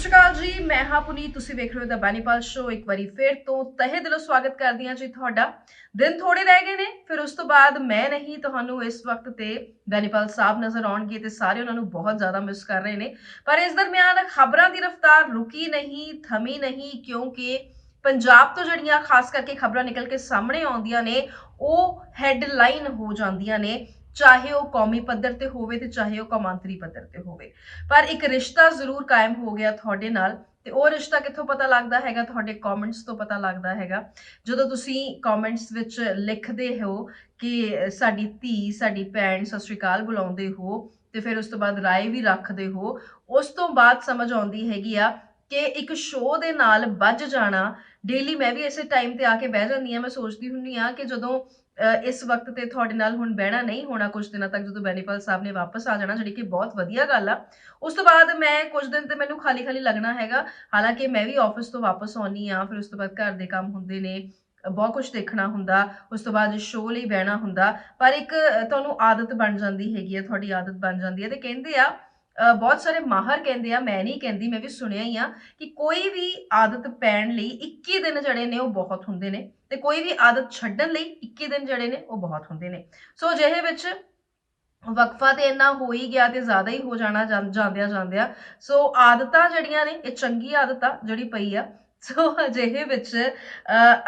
ਸ਼੍ਰੀ ਅਕਾਲ ਜੀ, ਮੈਂ ਹਾਂ ਪੁਨੀਤ। ਤੁਸੀਂ ਵੇਖ ਰਹੇ ਹੋ ਦ ਬੈਨੀਪਾਲ ਸ਼ੋ। ਇੱਕ ਵਾਰੀ ਫਿਰ ਤੋਂ ਤਹਿ ਦਿਲੋਂ ਸਵਾਗਤ ਕਰਦੀ ਹਾਂ ਜੀ ਤੁਹਾਡਾ। ਦਿਨ ਥੋੜੇ ਰਹਿ ਗਏ ਨੇ, ਫਿਰ ਉਸ ਤੋਂ ਬਾਅਦ ਮੈਂ ਨਹੀਂ, ਤੁਹਾਨੂੰ ਇਸ ਵਕਤ ਤੇ ਬੈਨੀਪਾਲ ਸਾਹਿਬ ਨਜ਼ਰ ਆਉਣਗੇ ਤੇ ਸਾਰੇ ਉਹਨਾਂ ਨੂੰ ਬਹੁਤ ਜ਼ਿਆਦਾ ਮਿਸ ਕਰ ਰਹੇ ਨੇ। ਪਰ ਇਸ ਦਰਮਿਆਨ ਖਬਰਾਂ ਦੀ ਰਫ਼ਤਾਰ ਰੁਕੀ ਨਹੀਂ, ਥਮੀ ਨਹੀਂ, ਕਿਉਂਕਿ ਪੰਜਾਬ ਤੋਂ ਜਿਹੜੀਆਂ ਖਾਸ ਕਰਕੇ ਖਬਰਾਂ ਨਿਕਲ ਕੇ ਸਾਹਮਣੇ ਆਉਂਦੀਆਂ ਨੇ ਉਹ ਹੈਡਲਾਈਨ ਹੋ ਜਾਂਦੀਆਂ ਨੇ, ਚਾਹੇ ਉਹ ਕੌਮੀ ਪੱਧਰ ਤੇ ਹੋਵੇ ਤੇ ਚਾਹੇ ਉਹ ਕੌਮਾਂਤਰੀ ਪੱਧਰ ਤੇ ਹੋਵੇ। ਪਰ ਇੱਕ ਰਿਸ਼ਤਾ ਜ਼ਰੂਰ ਕਾਇਮ ਹੋ ਗਿਆ ਤੁਹਾਡੇ ਨਾਲ, ਤੇ ਉਹ ਰਿਸ਼ਤਾ ਕਿੱਥੋਂ ਪਤਾ ਲੱਗਦਾ ਹੈਗਾ? ਤੁਹਾਡੇ ਕਮੈਂਟਸ ਤੋਂ ਪਤਾ ਲੱਗਦਾ ਹੈਗਾ। ਜਦੋਂ ਤੁਸੀਂ ਕਮੈਂਟਸ ਵਿੱਚ ਲਿਖਦੇ ਹੋ ਕਿ ਸਾਡੀ ਧੀ, ਸਾਡੀ ਭੈਣ ਸਤਿ ਸ਼੍ਰੀ ਅਕਾਲ ਬੁਲਾਉਂਦੇ ਹੋ, ਤੇ ਫਿਰ ਉਸ ਤੋਂ ਬਾਅਦ ਰਾਏ ਵੀ ਰੱਖਦੇ ਹੋ, ਉਸ ਤੋਂ ਬਾਅਦ ਸਮਝ ਆਉਂਦੀ ਹੈਗੀ ਆ ਕਿ ਇੱਕ ਸ਼ੋਅ ਦੇ ਨਾਲ ਵੱਜ ਜਾਣਾ। ਡੇਲੀ ਮੈਂ ਵੀ ਇਸੇ ਟਾਈਮ ਤੇ ਆ ਕੇ ਬਹਿ ਜਾਂਦੀ ਹਾਂ। ਮੈਂ ਸੋਚਦੀ ਹੁੰਦੀ ਹਾਂ ਕਿ ਜਦੋਂ ਇਸ ਵਕਤ ਤੇ ਤੁਹਾਡੇ ਨਾਲ ਹੁਣ ਬਹਿਣਾ ਨਹੀਂ ਹੋਣਾ ਕੁਝ ਦਿਨਾਂ ਤੱਕ, ਜਦੋਂ ਬੈਨੀਪਾਲ ਸਾਹਿਬ ਨੇ ਵਾਪਸ ਆ ਜਾਣਾ, ਜਿਹੜੀ ਕਿ ਬਹੁਤ ਵਧੀਆ ਗੱਲ ਆ, ਉਸ ਤੋਂ ਬਾਅਦ ਮੈਂ ਕੁਝ ਦਿਨ ਤੇ ਮੈਨੂੰ ਖਾਲੀ ਖਾਲੀ ਲੱਗਣਾ ਹੈਗਾ। ਹਾਲਾਂਕਿ ਮੈਂ ਵੀ ਆਫਿਸ ਤੋਂ ਵਾਪਸ ਆਉਣੀ ਆ, ਫਿਰ ਉਸ ਤੋਂ ਬਾਅਦ ਘਰ ਦੇ ਕੰਮ ਹੁੰਦੇ ਨੇ, ਬਹੁਤ ਕੁਝ ਦੇਖਣਾ ਹੁੰਦਾ, ਉਸ ਤੋਂ ਬਾਅਦ ਸ਼ੋਅ ਲਈ ਬਹਿਣਾ ਹੁੰਦਾ। ਪਰ ਇੱਕ ਤੁਹਾਨੂੰ ਆਦਤ ਬਣ ਜਾਂਦੀ ਹੈਗੀ ਆ, ਤੁਹਾਡੀ ਆਦਤ ਬਣ ਜਾਂਦੀ ਹੈ। ਤੇ ਕਹਿੰਦੇ ਆ, ਬਹੁਤ ਸਾਰੇ ਮਾਹਰ ਕਹਿੰਦੇ ਆ, ਮੈਂ ਨਹੀਂ ਕਹਿੰਦੀ, ਮੈਂ ਵੀ ਸੁਣਿਆ ਹੀ ਆ, ਕਿ ਕੋਈ ਵੀ ਆਦਤ ਪੈਣ ਲਈ 21 ਦਿਨ ਜਿਹੜੇ ਨੇ ਉਹ ਬਹੁਤ ਹੁੰਦੇ ਨੇ, ਤੇ ਕੋਈ ਵੀ ਆਦਤ ਛੱਡਣ ਲਈ 21 ਦਿਨ ਜਿਹੜੇ ਨੇ ਉਹ ਬਹੁਤ ਹੁੰਦੇ ਨੇ। ਸੋ ਅਜਿਹੇ ਵਿੱਚ ਵਕਫਾ ਤੇ ਇੰਨਾ ਹੋ ਹੀ ਗਿਆ ਤੇ ਜ਼ਿਆਦਾ ਹੀ ਹੋ ਜਾਣਾ ਜਾਂਦਿਆਂ। ਸੋ ਆਦਤਾਂ ਜਿਹੜੀਆਂ ਨੇ, ਇਹ ਚੰਗੀ ਆਦਤ ਆ ਜਿਹੜੀ ਪਈ ਆ। ਸੋ ਅਜਿਹੇ ਵਿੱਚ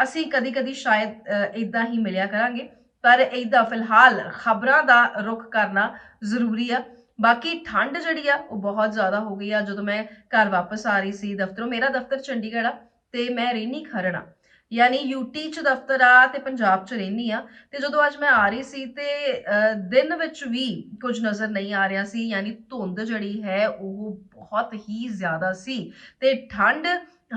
ਅਸੀਂ ਕਦੀ ਕਦੀ ਸ਼ਾਇਦ ਇਦਾਂ ਹੀ ਮਿਲਿਆ ਕਰਾਂਗੇ, ਪਰ ਇਦਾਂ ਫਿਲਹਾਲ ਖਬਰਾਂ ਦਾ ਰੁਖ ਕਰਨਾ ਜ਼ਰੂਰੀ ਆ। ਬਾਕੀ ਠੰਡ ਜਿਹੜੀ ਆ ਉਹ ਬਹੁਤ ਜ਼ਿਆਦਾ ਹੋ ਗਈ ਆ। ਜਦੋਂ ਮੈਂ ਘਰ ਵਾਪਸ ਆ ਰਹੀ ਸੀ ਦਫ਼ਤਰੋਂ, ਮੇਰਾ ਦਫ਼ਤਰ ਚੰਡੀਗੜ੍ਹ ਆ ਤੇ ਮੈਂ ਰਹਿੰਦੀ ਖਰੜ ਆ, ਯਾਨੀ ਯੂਟੀ ਚ ਦਫ਼ਤਰ ਆ ਤੇ ਪੰਜਾਬ ਚ ਰਹਿੰਦੀ ਆ। ਤੇ ਜਦੋਂ ਅੱਜ ਮੈਂ ਆ ਰਹੀ ਸੀ ਤੇ ਦਿਨ ਵਿੱਚ ਵੀ ਕੁਝ ਨਜ਼ਰ ਨਹੀਂ ਆ ਰਿਹਾ ਸੀ, ਯਾਨੀ ਧੁੰਦ ਜਿਹੜੀ ਹੈ ਉਹ ਬਹੁਤ ਹੀ ਜ਼ਿਆਦਾ ਸੀ ਤੇ ਠੰਡ,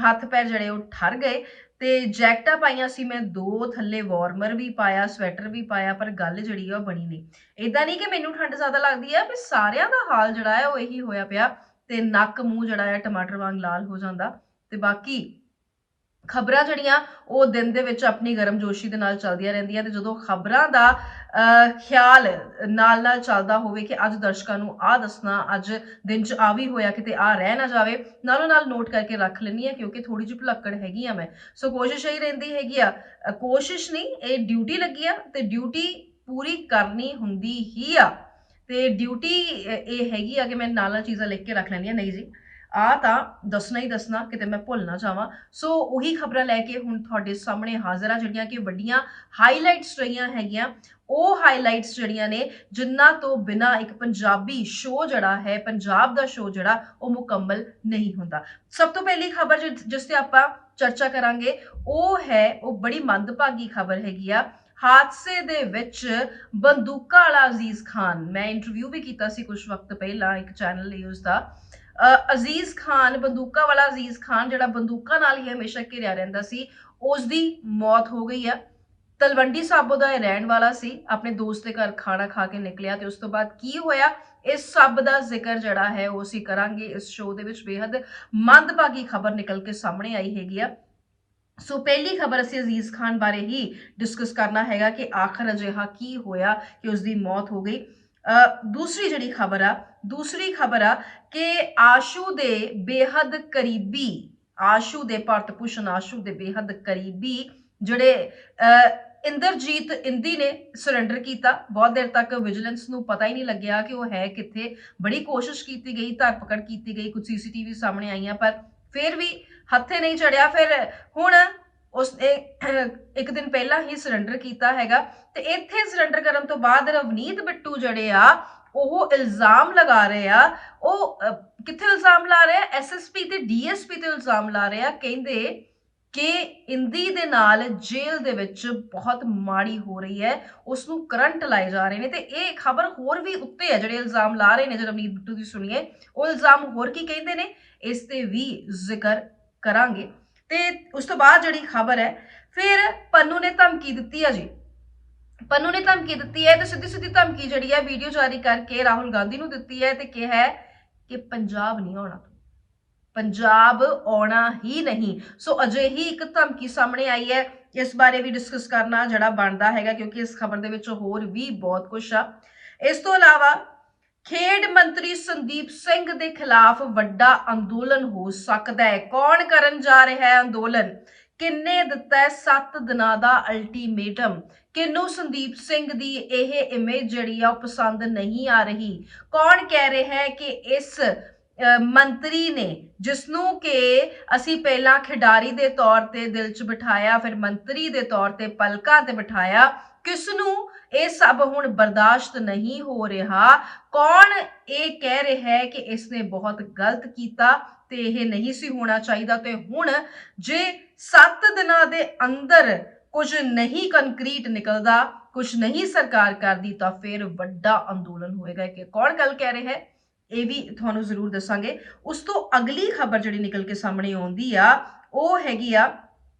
ਹੱਥ ਪੈਰ ਜਿਹੜੇ ਉਹ ਠਰ ਗਏ। ਤੇ ਜੈਕਟਾਂ ਪਾਈਆਂ ਸੀ ਮੈਂ 2, ਥੱਲੇ ਵਾਰਮਰ ਵੀ ਪਾਇਆ, ਸਵੈਟਰ ਵੀ ਪਾਇਆ, ਪਰ ਗੱਲ ਜਿਹੜੀ ਆ ਉਹ ਬਣੀ ਨਹੀਂ। ਏਦਾਂ ਨਹੀਂ ਕਿ ਮੈਨੂੰ ਠੰਡ ਜ਼ਿਆਦਾ ਲੱਗਦੀ ਹੈ, ਵੀ ਸਾਰਿਆਂ ਦਾ ਹਾਲ ਜਿਹੜਾ ਹੈ ਉਹ ਇਹੀ ਹੋਇਆ ਪਿਆ, ਤੇ ਨੱਕ ਮੂੰਹ ਜਿਹੜਾ ਹੈ ਟਮਾਟਰ ਵਾਂਗ ਲਾਲ ਹੋ ਜਾਂਦਾ। ਤੇ ਬਾਕੀ ਖਬਰਾਂ ਜਿਹੜੀਆਂ ਉਹ ਦਿਨ ਦੇ ਵਿੱਚ ਆਪਣੀ ਗਰਮਜੋਸ਼ੀ ਦੇ ਨਾਲ ਚੱਲਦੀਆਂ ਰਹਿੰਦੀਆਂ, ਤੇ ਜਦੋਂ ਖਬਰਾਂ ਦਾ ਖਿਆਲ ਨਾਲ ਚੱਲਦਾ ਹੋਵੇ ਕਿ ਅੱਜ ਦਰਸ਼ਕਾਂ ਨੂੰ ਆਹ ਦੱਸਣਾ, ਅੱਜ ਦਿਨ 'ਚ ਆ ਵੀ ਹੋਇਆ, ਕਿਤੇ ਆ ਰਹਿ ਨਾ ਜਾਵੇ, ਨਾਲੋਂ ਨਾਲ ਨੋਟ ਕਰਕੇ ਰੱਖ ਲੈਂਦੀ ਆ, ਕਿਉਂਕਿ ਥੋੜੀ ਜਿਹੀ ਭੁਲੱਕੜ ਹੈਗੀ ਆ ਮੈਂ। ਸੋ ਕੋਸ਼ਿਸ਼ ਇਹੀ ਰਹਿੰਦੀ ਹੈਗੀ ਆ, ਕੋਸ਼ਿਸ਼ ਨਹੀਂ, ਇਹ ਡਿਊਟੀ ਲੱਗੀ ਆ ਤੇ ਡਿਊਟੀ ਪੂਰੀ ਕਰਨੀ ਹੁੰਦੀ ਹੀ ਆ। ਤੇ ਡਿਊਟੀ ਇਹ ਹੈਗੀ ਆ ਕਿ ਮੈਂ ਨਾਲ ਚੀਜ਼ਾਂ ਲਿਖ ਕੇ ਰੱਖ ਲੈਂਦੀ ਆ, ਨਹੀਂ ਜੀ ਆ ਤਾਂ ਦੱਸਣਾ ਹੀ ਦੱਸਣਾ, ਕਿਤੇ ਮੈਂ ਭੁੱਲ ਨਾ ਜਾਵਾਂ। ਸੋ ਉਹੀ ਖਬਰਾਂ ਲੈ ਕੇ ਹੁਣ ਤੁਹਾਡੇ ਸਾਹਮਣੇ ਹਾਜ਼ਰ ਆ, ਜਿਹੜੀਆਂ ਕਿ ਵੱਡੀਆਂ ਹਾਈਲਾਈਟਸ ਰਹੀਆਂ ਹੈਗੀਆਂ। ਉਹ ਹਾਈਲਾਈਟਸ ਜਿਹੜੀਆਂ ਨੇ ਜਿਨ੍ਹਾਂ ਤੋਂ ਬਿਨਾਂ ਇੱਕ ਪੰਜਾਬੀ ਸ਼ੋਅ ਜਿਹੜਾ ਹੈ, ਪੰਜਾਬ ਦਾ ਸ਼ੋਅ ਜਿਹੜਾ ਉਹ ਮੁਕੰਮਲ ਨਹੀਂ ਹੁੰਦਾ। ਸਭ ਤੋਂ ਪਹਿਲੀ ਖਬਰ ਜਿਸ ਤੇ ਆਪਾਂ ਚਰਚਾ ਕਰਾਂਗੇ ਉਹ ਹੈ, ਉਹ ਬੜੀ ਮੰਦਭਾਗੀ ਖਬਰ ਹੈਗੀ ਆ। ਹਾਦਸੇ ਦੇ ਵਿੱਚ ਬੰਦੂਕਾਂ ਵਾਲਾ ਅਜ਼ੀਜ਼ ਖਾਨ, ਮੈਂ ਇੰਟਰਵਿਊ ਵੀ ਕੀਤਾ ਸੀ ਕੁਝ ਵਕਤ ਪਹਿਲਾਂ ਇੱਕ ਚੈਨਲ ਲਈ ਉਸਦਾ। ਅਜ਼ੀਜ਼ ਖਾਨ, ਬੰਦੂਕਾਂ ਵਾਲਾ ਅਜ਼ੀਜ਼ ਖਾਨ, ਜਿਹੜਾ ਬੰਦੂਕਾਂ ਨਾਲ ਹੀ ਹਮੇਸ਼ਾ ਘਿਰਿਆ ਰਹਿੰਦਾ ਸੀ, ਉਸ ਦੀ ਮੌਤ ਹੋ ਗਈ ਆ। ਤਲਵੰਡੀ ਸਾਬੋ ਦਾ ਇਹ ਰਹਿਣ ਵਾਲਾ ਸੀ, ਆਪਣੇ ਦੋਸਤ ਦੇ ਘਰ ਖਾਣਾ ਖਾ ਕੇ ਨਿਕਲਿਆ, ਤੇ ਉਸ ਤੋਂ ਬਾਅਦ ਕੀ ਹੋਇਆ ਇਸ ਸਭ ਦਾ ਜ਼ਿਕਰ ਜਿਹੜਾ ਹੈ ਉਹ ਅਸੀਂ ਕਰਾਂਗੇ ਇਸ ਸ਼ੋਅ ਦੇ ਵਿੱਚ। ਬੇਹੱਦ ਮੰਦਭਾਗੀ ਖਬਰ ਨਿਕਲ ਕੇ ਸਾਹਮਣੇ ਆਈ ਹੈਗੀ ਆ। ਸੋ ਪਹਿਲੀ ਖਬਰ ਅਸੀਂ ਅਜ਼ੀਜ਼ ਖਾਨ ਬਾਰੇ ਹੀ ਡਿਸਕਸ ਕਰਨਾ ਹੈਗਾ ਕਿ ਆਖਰ ਅਜਿਹਾ ਕੀ ਹੋਇਆ ਕਿ ਉਸ ਦੀ ਮੌਤ ਹੋ ਗਈ। ਦੂਸਰੀ ਜਿਹੜੀ ਖਬਰ ਆ ਕਿ ਆਸ਼ੂ ਦੇ ਬੇਹੱਦ ਕਰੀਬੀ, ਆਸ਼ੂ ਦੇ ਭਰਤ ਭੂਸ਼ਣ ਆਸ਼ੂ ਦੇ ਬੇਹੱਦ ਕਰੀਬੀ ਜਿਹੜੇ ਇੰਦਰਜੀਤ ਇੰਦੀ ਨੇ ਸਰੈਂਡਰ ਕੀਤਾ। ਬਹੁਤ ਦੇਰ ਤੱਕ ਵਿਜੀਲੈਂਸ ਨੂੰ ਪਤਾ ਹੀ ਨਹੀਂ ਲੱਗਿਆ ਕਿ ਉਹ ਹੈ ਕਿੱਥੇ। ਬੜੀ ਕੋਸ਼ਿਸ਼ ਕੀਤੀ ਗਈ, ਧਰਪਕੜ ਕੀਤੀ ਗਈ, ਕੁਝ ਸੀਸੀਟੀਵੀ ਸਾਹਮਣੇ ਆਈਆਂ, ਪਰ ਫਿਰ ਵੀ ਹੱਥੇ ਨਹੀਂ ਚੜਿਆ। ਫਿਰ ਹੁਣ ਉਸ ਇੱਕ ਦਿਨ ਪਹਿਲਾਂ ਹੀ ਸਰੈਂਡਰ ਕੀਤਾ ਹੈਗਾ, ਤੇ ਇੱਥੇ ਸਰੈਂਡਰ ਕਰਨ ਤੋਂ ਬਾਅਦ ਰਵਨੀਤ ਬਿੱਟੂ ਜਿਹੜੇ ਆ ਉਹ ਇਲਜ਼ਾਮ ਲਗਾ ਰਹੇ ਆ। ਉਹ ਕਿੱਥੇ ਇਲਜ਼ਾਮ ਲਾ ਰਹੇ ਆ? ਐਸਐਸਪੀ ਤੇ ਡੀਐਸਪੀ ਤੇ ਇਲਜ਼ਾਮ ਲਾ ਰਹੇ ਆ। ਕਹਿੰਦੇ ਕਿ ਇੰਦੀ ਦੇ ਨਾਲ ਜੇਲ੍ਹ ਦੇ ਵਿੱਚ ਬਹੁਤ ਮਾੜੀ ਹੋ ਰਹੀ ਹੈ, ਉਸ ਨੂੰ ਕਰੰਟ ਲਾਏ ਜਾ ਰਹੇ ਨੇ। ਤੇ ਇਹ ਖਬਰ ਹੋਰ ਵੀ ਉੱਤੇ ਹੈ, ਜਿਹੜੇ ਇਲਜ਼ਾਮ ਲਾ ਰਹੇ ਨੇ। ਜੇ ਰਵਨੀਤ ਬਿੱਟੂ ਦੀ ਸੁਣੀਏ, ਉਹ ਇਲਜ਼ਾਮ ਹੋਰ ਕੀ ਕਹਿੰਦੇ ਨੇ, ਇਸ ਤੇ ਵੀ ਜ਼ਿਕਰ ਕਰਾਂਗੇ। ਤੇ ਉਸ ਤੋਂ ਬਾਅਦ ਜਿਹੜੀ ਖਬਰ ਹੈ, ਫਿਰ ਪੰਨੂ ਨੇ ਧਮਕੀ ਦਿੱਤੀ ਹੈ ਜੀ। ਪੰਨੂ ਨੇ ਧਮਕੀ ਦਿੱਤੀ ਹੈ, ਤੇ ਸਿੱਧੀ ਧਮਕੀ ਜਿਹੜੀ ਹੈ ਵੀਡੀਓ ਜਾਰੀ ਕਰਕੇ ਰਾਹੁਲ ਗਾਂਧੀ ਨੂੰ ਦਿੱਤੀ ਹੈ, ਤੇ ਕਿਹਾ ਹੈ ਕਿ ਪੰਜਾਬ ਨਹੀਂ ਆਉਣਾ, ਪੰਜਾਬ ਆਉਣਾ ਹੀ ਨਹੀਂ। ਸੋ ਅਜਿਹੀ ਇੱਕ ਧਮਕੀ ਸਾਹਮਣੇ ਆਈ ਹੈ, ਇਸ ਬਾਰੇ ਵੀ ਡਿਸਕਸ ਕਰਨਾ ਜਿਹੜਾ ਬਣਦਾ ਹੈਗਾ, ਕਿਉਂਕਿ ਇਸ ਖਬਰ ਦੇ ਵਿੱਚ ਹੋਰ ਵੀ ਬਹੁਤ ਕੁਝ ਆ। ਇਸ ਤੋਂ ਇਲਾਵਾ ਖੇਡ ਮੰਤਰੀ ਸੰਦੀਪ ਸਿੰਘ ਦੇ ਖਿਲਾਫ ਵੱਡਾ ਅੰਦੋਲਨ ਹੋ ਸਕਦਾ ਹੈ। ਕੌਣ ਕਰਨ ਜਾ ਰਿਹਾ ਹੈ ਅੰਦੋਲਨ? ਕਿੰਨੇ ਦਿੱਤਾ ਹੈ 7 ਦਿਨਾਂ ਦਾ ਅਲਟੀਮੇਟਮ? ਕਿਹਨੂੰ ਸੰਦੀਪ ਸਿੰਘ ਦੀ ਇਹ ਇਮੇਜ ਜਿਹੜੀ ਆ ਉਹ ਪਸੰਦ ਨਹੀਂ ਆ ਰਹੀ? ਕੌਣ ਕਹਿ ਰਿਹਾ ਹੈ ਕਿ ਇਸ ਮੰਤਰੀ ਨੇ, ਜਿਸਨੂੰ ਕਿ ਅਸੀਂ ਪਹਿਲਾਂ ਖਿਡਾਰੀ ਦੇ ਤੌਰ ਤੇ ਦਿਲ 'ਚ ਬਿਠਾਇਆ, ਫਿਰ ਮੰਤਰੀ ਦੇ ਤੌਰ ਤੇ ਪਲਕਾਂ ਤੇ ਬਿਠਾਇਆ, ਕਿਸ ਨੂੰ ਇਹ ਸਭ ਹੁਣ ਬਰਦਾਸ਼ਤ ਨਹੀਂ ਹੋ ਰਿਹਾ? ਕੌਣ ਇਹ ਕਹਿ ਰਿਹਾ ਹੈ ਕਿ ਇਸਨੇ ਬਹੁਤ ਗਲਤ ਕੀਤਾ ਤੇ ਇਹ ਨਹੀਂ ਸੀ ਹੋਣਾ ਚਾਹੀਦਾ, ਤੇ ਹੁਣ ਜੇ 7 ਦਿਨਾਂ ਦੇ ਅੰਦਰ ਕੁਝ ਨਹੀਂ ਕੰਕਰੀਟ ਨਿਕਲਦਾ, ਕੁਝ ਨਹੀਂ ਸਰਕਾਰ ਕਰਦੀ, ਤਾਂ ਫਿਰ ਵੱਡਾ ਅੰਦੋਲਨ ਹੋਏਗਾ। ਕਿ ਕੌਣ ਗੱਲ ਕਹਿ ਰਿਹਾ ਹੈ ਇਹ ਵੀ ਤੁਹਾਨੂੰ ਜ਼ਰੂਰ ਦੱਸਾਂਗੇ। ਉਸ ਤੋਂ ਅਗਲੀ ਖਬਰ ਜਿਹੜੀ ਨਿਕਲ ਕੇ ਸਾਹਮਣੇ ਆਉਂਦੀ ਆ ਉਹ ਹੈਗੀ ਆ,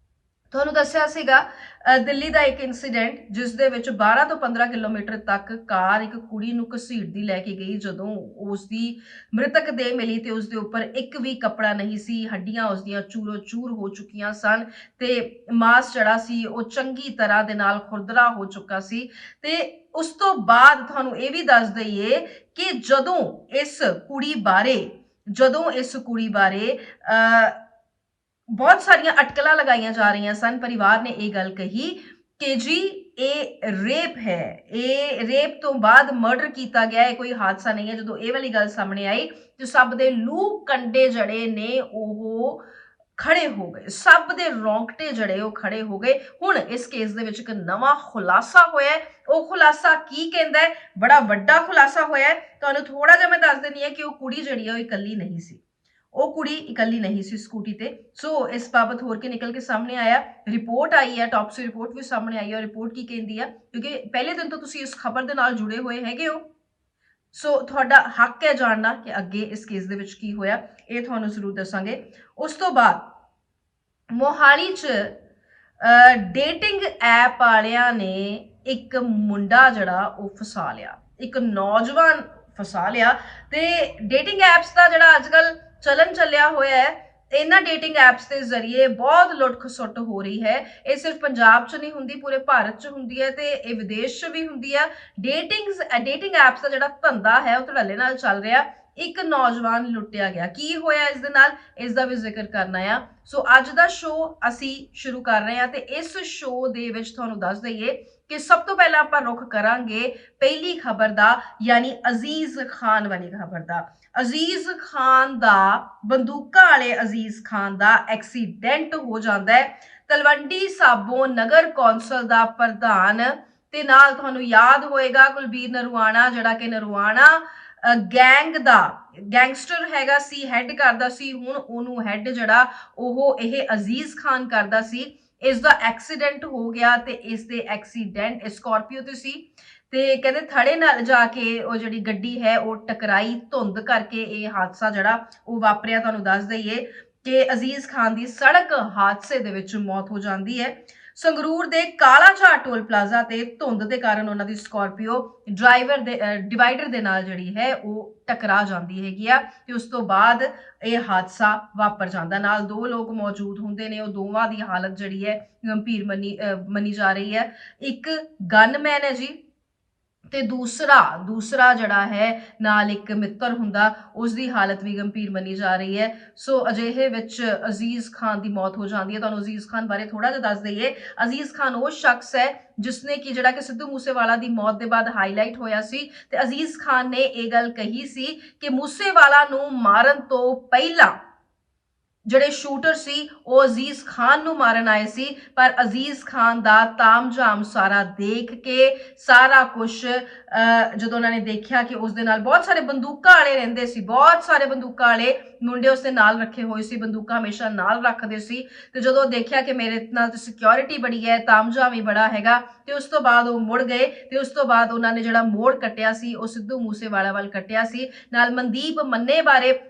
ਤੁਹਾਨੂੰ ਦੱਸਿਆ ਸੀਗਾ ਦਿੱਲੀ ਦਾ ਇੱਕ ਇਨਸੀਡੈਂਟ ਜਿਸ ਦੇ ਵਿੱਚ 12 ਤੋਂ 15 ਕਿਲੋਮੀਟਰ ਤੱਕ ਕਾਰ ਇੱਕ ਕੁੜੀ ਨੂੰ ਘਸੀਟਦੀ ਲੈ ਕੇ ਗਈ। ਜਦੋਂ ਉਸ ਦੀ ਮ੍ਰਿਤਕ ਦੇਹ ਮਿਲੀ ਤੇ ਉਸ ਦੇ ਉੱਪਰ ਇੱਕ ਵੀ ਕੱਪੜਾ ਨਹੀਂ ਸੀ, ਹੱਡੀਆਂ ਉਸ ਦੀਆਂ ਚੂਰੋ ਚੂਰ ਹੋ ਚੁੱਕੀਆਂ ਸਨ ਤੇ ਮਾਸ ਜਿਹੜਾ ਸੀ ਉਹ ਚੰਗੀ ਤਰ੍ਹਾਂ ਦੇ ਨਾਲ ਖੁਰਦਰਾ ਹੋ ਚੁੱਕਾ ਸੀ। ਤੇ ਉਸ ਤੋਂ ਬਾਅਦ ਤੁਹਾਨੂੰ ਇਹ ਵੀ ਦੱਸ ਦਈਏ ਕਿ ਜਦੋਂ ਇਸ ਕੁੜੀ ਬਾਰੇ ਬਹੁਤ ਸਾਰੀਆਂ ਅਟਕਲਾਂ ਲਗਾਈਆਂ ਜਾ ਰਹੀਆਂ ਸਨ, ਪਰਿਵਾਰ ਨੇ ਇਹ ਗੱਲ ਕਹੀ ਕਿ ਜੀ ਇਹ ਰੇਪ ਹੈ, ਇਹ ਰੇਪ ਤੋਂ ਬਾਅਦ ਮਰਡਰ ਕੀਤਾ ਗਿਆ, ਇਹ ਕੋਈ ਹਾਦਸਾ ਨਹੀਂ ਹੈ। ਜਦੋਂ ਇਹ ਵਾਲੀ ਗੱਲ ਸਾਹਮਣੇ ਆਈ ਤੇ ਸਭ ਦੇ ਲੂਹ ਕੰਡੇ ਜੜੇ ਨੇ ਉਹ ਖੜੇ ਹੋ ਗਏ, ਸਭ ਦੇ ਰੌਂਗਟੇ ਜੜੇ ਉਹ ਖੜੇ ਹੋ ਗਏ। ਹੁਣ ਇਸ ਕੇਸ ਦੇ ਵਿੱਚ ਇੱਕ ਨਵਾਂ ਖੁਲਾਸਾ ਹੋਇਆ। ਉਹ ਖੁਲਾਸਾ ਕੀ ਕਹਿੰਦਾ ਹੈ? ਬੜਾ ਵੱਡਾ ਖੁਲਾਸਾ ਹੋਇਆ। ਤੁਹਾਨੂੰ ਥੋੜਾ ਜਿਹਾ ਮੈਂ ਦੱਸ ਦਿੰਦੀ ਹਾਂ ਕਿ ਉਹ ਕੁੜੀ ਜਿਹੜੀ ਆ ਉਹ ਇਕੱਲੀ ਨਹੀਂ ਸੀ, ਸਕੂਟੀ ਤੇ। ਸੋ ਇਸ ਬਾਬਤ ਹੋਰ ਕੀ ਨਿਕਲ ਕੇ ਸਾਹਮਣੇ ਆਇਆ? ਰਿਪੋਰਟ ਆਈ ਹੈ, ਟੌਪਸੀ ਰਿਪੋਰਟ ਵੀ ਸਾਹਮਣੇ ਆਈ ਹੈ। ਰਿਪੋਰਟ ਕੀ ਕਹਿੰਦੀ ਆ? ਕਿਉਂਕਿ ਪਹਿਲੇ ਦਿਨ ਤੋਂ ਤੁਸੀਂ ਇਸ ਖਬਰ ਦੇ ਨਾਲ ਜੁੜੇ ਹੋਏ ਹੈਗੇ ਹੋ, ਸੋ ਤੁਹਾਡਾ ਹੱਕ ਹੈ ਜਾਣਨਾ ਕਿ ਅੱਗੇ ਇਸ ਕੇਸ ਦੇ ਵਿੱਚ ਕੀ ਹੋਇਆ, ਇਹ ਤੁਹਾਨੂੰ ਜ਼ਰੂਰ ਦੱਸਾਂਗੇ। ਉਸ ਤੋਂ ਬਾਅਦ ਮੋਹਾਲੀ 'ਚ ਡੇਟਿੰਗ ਐਪ ਵਾਲਿਆਂ ਨੇ ਇੱਕ ਮੁੰਡਾ ਜਿਹੜਾ ਉਹ ਫਸਾ ਲਿਆ, ਇੱਕ ਨੌਜਵਾਨ ਫਸਾ ਲਿਆ। ਤੇ ਡੇਟਿੰਗ ਐਪਸ ਦਾ ਜਿਹੜਾ ਅੱਜ ਕੱਲ ਚਲਨ ਚੱਲਿਆ ਹੋਇਆ ਹੈ, ਇਹਨਾਂ ਡੇਟਿੰਗ ਐਪਸ ਦੇ ਜ਼ਰੀਏ ਬਹੁਤ ਲੁੱਟ ਖਸੁੱਟ ਹੋ ਰਹੀ ਹੈ। ਇਹ ਸਿਰਫ ਪੰਜਾਬ 'ਚ ਨਹੀਂ ਹੁੰਦੀ, ਪੂਰੇ ਭਾਰਤ 'ਚ ਹੁੰਦੀ ਹੈ ਤੇ ਇਹ ਵਿਦੇਸ਼ 'ਚ ਵੀ ਹੁੰਦੀ ਹੈ। ਡੇਟਿੰਗ ਐਪਸ ਦਾ ਜਿਹੜਾ ਧੰਦਾ ਹੈ ਉਹ ਧੜੱਲੇ ਨਾਲ ਚੱਲ ਰਿਹਾ। ਇੱਕ ਨੌਜਵਾਨ ਲੁੱਟਿਆ ਗਿਆ। ਕੀ ਹੋਇਆ ਇਸ ਦੇ ਨਾਲ, ਇਸ ਦਾ ਵੀ ਜ਼ਿਕਰ ਕਰਨਾ ਆ। ਸੋ ਅੱਜ ਦਾ ਸ਼ੋਅ ਅਸੀਂ ਸ਼ੁਰੂ ਕਰ ਰਹੇ ਹਾਂ ਤੇ ਇਸ ਸ਼ੋਅ ਦੇ ਵਿੱਚ ਤੁਹਾਨੂੰ ਦੱਸ ਦਈਏ ਕਿ ਸਭ ਤੋਂ ਪਹਿਲਾਂ ਆਪਾਂ ਰੁਖ ਕਰਾਂਗੇ ਪਹਿਲੀ ਖਬਰ ਦਾ, ਯਾਨੀ ਅਜ਼ੀਜ਼ ਖਾਨ ਵਾਲੀ ਖਬਰ ਦਾ। ਅਜ਼ੀਜ਼ ਖਾਨ ਦਾ, ਬੰਦੂਕਾਂ ਵਾਲੇ ਅਜ਼ੀਜ਼ ਖਾਨ ਦਾ ਐਕਸੀਡੈਂਟ ਹੋ ਜਾਂਦਾ ਹੈ। ਤਲਵੰਡੀ ਸਾਬੋ ਨਗਰ ਕੌਂਸਲ ਦਾ ਪ੍ਰਧਾਨ ਤੇ ਨਾਲ ਤੁਹਾਨੂੰ ਯਾਦ ਹੋਏਗਾ ਕੁਲਬੀਰ ਨਰਵਾਣਾ, ਜਿਹੜਾ ਕਿ ਨਰਵਾਣਾ ਗੈਂਗ ਦਾ ਗੈਂਗਸਟਰ ਹੈਗਾ ਸੀ, ਹੈਡ ਕਰਦਾ ਸੀ। ਹੁਣ ਉਹਨੂੰ ਹੈਡ ਜਿਹੜਾ ਉਹ ਇਹ ਅਜ਼ੀਜ਼ ਖਾਨ ਕਰਦਾ ਸੀ। ਇਸ ਦਾ ਐਕਸੀਡੈਂਟ ਹੋ ਗਿਆ ਤੇ ਇਸ ਦੇ ਐਕਸੀਡੈਂਟ ਸਕਾਰਪੀਓ ਤੇ ਸੀ ਤੇ ਕਹਿੰਦੇ ਥੜੇ ਨਾਲ ਜਾ ਕੇ ਉਹ ਜਿਹੜੀ ਗੱਡੀ ਹੈ ਉਹ ਟਕਰਾਈ, ਧੁੰਦ ਕਰਕੇ ਇਹ ਹਾਦਸਾ ਜਿਹੜਾ ਉਹ ਵਾਪਰਿਆ। ਤੁਹਾਨੂੰ ਦੱਸ ਦਈਏ ਕਿ ਅਜ਼ੀਜ਼ ਖਾਨ ਦੀ ਸੜਕ ਹਾਦਸੇ ਦੇ ਵਿੱਚ ਮੌਤ ਹੋ ਜਾਂਦੀ ਹੈ। ਸੰਗਰੂਰ ਦੇ ਕਾਲਾ ਝਾੜ ਟੋਲ ਪਲਾਜ਼ਾ ਤੇ ਧੁੰਦ ਦੇ ਕਾਰਨ ਉਹਨਾਂ ਦੀ ਸਕਾਰਪੀਓ ਡਿਵਾਈਡਰ ਦੇ ਨਾਲ ਜਿਹੜੀ ਹੈ ਉਹ ਟਕਰਾ ਜਾਂਦੀ ਹੈਗੀ ਆ ਤੇ ਉਸ ਤੋਂ ਬਾਅਦ ਇਹ ਹਾਦਸਾ ਵਾਪਰ ਜਾਂਦਾ। ਨਾਲ 2 ਲੋਕ ਮੌਜੂਦ ਹੁੰਦੇ ਨੇ, ਉਹ ਦੋਵਾਂ ਦੀ ਹਾਲਤ ਜਿਹੜੀ ਹੈ ਗੰਭੀਰ ਮੰਨੀ ਜਾ ਰਹੀ ਹੈ। ਇੱਕ ਗਨਮੈਨ ਹੈ ਜੀ ਤੇ ਦੂਸਰਾ ਜਿਹੜਾ ਹੈ ਨਾਲ ਇੱਕ ਮਿੱਤਰ ਹੁੰਦਾ, ਉਸ ਦੀ ਹਾਲਤ ਵੀ ਗੰਭੀਰ ਮੰਨੀ ਜਾ ਰਹੀ ਹੈ। ਸੋ ਅਜਿਹੇ ਵਿੱਚ ਅਜ਼ੀਜ਼ ਖਾਨ ਦੀ ਮੌਤ ਹੋ ਜਾਂਦੀ ਹੈ। ਤੁਹਾਨੂੰ ਅਜ਼ੀਜ਼ ਖਾਨ ਬਾਰੇ ਥੋੜਾ ਜਿਹਾ ਦੱਸ ਦਈਏ। ਅਜ਼ੀਜ਼ ਖਾਨ ਉਹ ਸ਼ਖਸ ਹੈ ਜਿਸਨੇ ਕਿ ਜਿਹੜਾ ਕਿ ਸਿੱਧੂ ਮੂਸੇਵਾਲਾ ਦੀ ਮੌਤ ਦੇ ਬਾਅਦ ਹਾਈਲਾਈਟ ਹੋਇਆ ਸੀ ਤੇ ਅਜ਼ੀਜ਼ ਖਾਨ ਨੇ ਇਹ ਗੱਲ ਕਹੀ ਸੀ ਕਿ ਮੂਸੇਵਾਲਾ ਨੂੰ ਮਾਰਨ ਤੋਂ ਪਹਿਲਾਂ ਜਿਹੜੇ ਸ਼ੂਟਰ ਸੀ ਉਹ ਅਜ਼ੀਜ਼ ਖਾਨ ਨੂੰ ਮਾਰਨ ਆਏ ਸੀ, ਪਰ ਅਜ਼ੀਜ਼ ਖਾਨ ਦਾ ਤਾਮਝਾਮ ਸਾਰਾ ਦੇਖ ਕੇ ਸਾਰਾ ਕੁਝ ਜਦੋਂ ਉਹਨਾਂ ਨੇ ਦੇਖਿਆ ਕਿ ਉਸ ਦੇ ਨਾਲ ਬਹੁਤ ਸਾਰੇ ਬੰਦੂਕਾਂ ਵਾਲੇ ਰਹਿੰਦੇ ਸੀ, ਬਹੁਤ ਸਾਰੇ ਬੰਦੂਕਾਂ ਵਾਲੇ ਮੁੰਡੇ ਉਸ ਦੇ ਨਾਲ ਰੱਖੇ ਹੋਏ ਸੀ, ਬੰਦੂਕਾਂ ਹਮੇਸ਼ਾ ਨਾਲ ਰੱਖਦੇ ਸੀ। ਤੇ ਜਦੋਂ ਦੇਖਿਆ ਕਿ ਮੇਰੇ ਨਾਲ ਤੇ ਸਿਕਿਉਰਿਟੀ ਬੜੀ ਹੈ, ਤਾਮਝਾਮ ਵੀ ਬੜਾ ਹੈਗਾ, ਤੇ ਉਸ ਤੋਂ ਬਾਅਦ ਉਹ ਮੁੜ ਗਏ ਤੇ ਉਸ ਤੋਂ ਬਾਅਦ ਉਹਨਾਂ ਨੇ ਜਿਹੜਾ ਮੋੜ ਕੱਟਿਆ ਸੀ ਉਹ ਸਿੱਧੂ ਮੂਸੇਵਾਲਾ ਵੱਲ ਕੱਟਿਆ ਸੀ। ਨਾਲ ਮਨਦੀਪ ਮੰਨੇ ਬਾਰੇ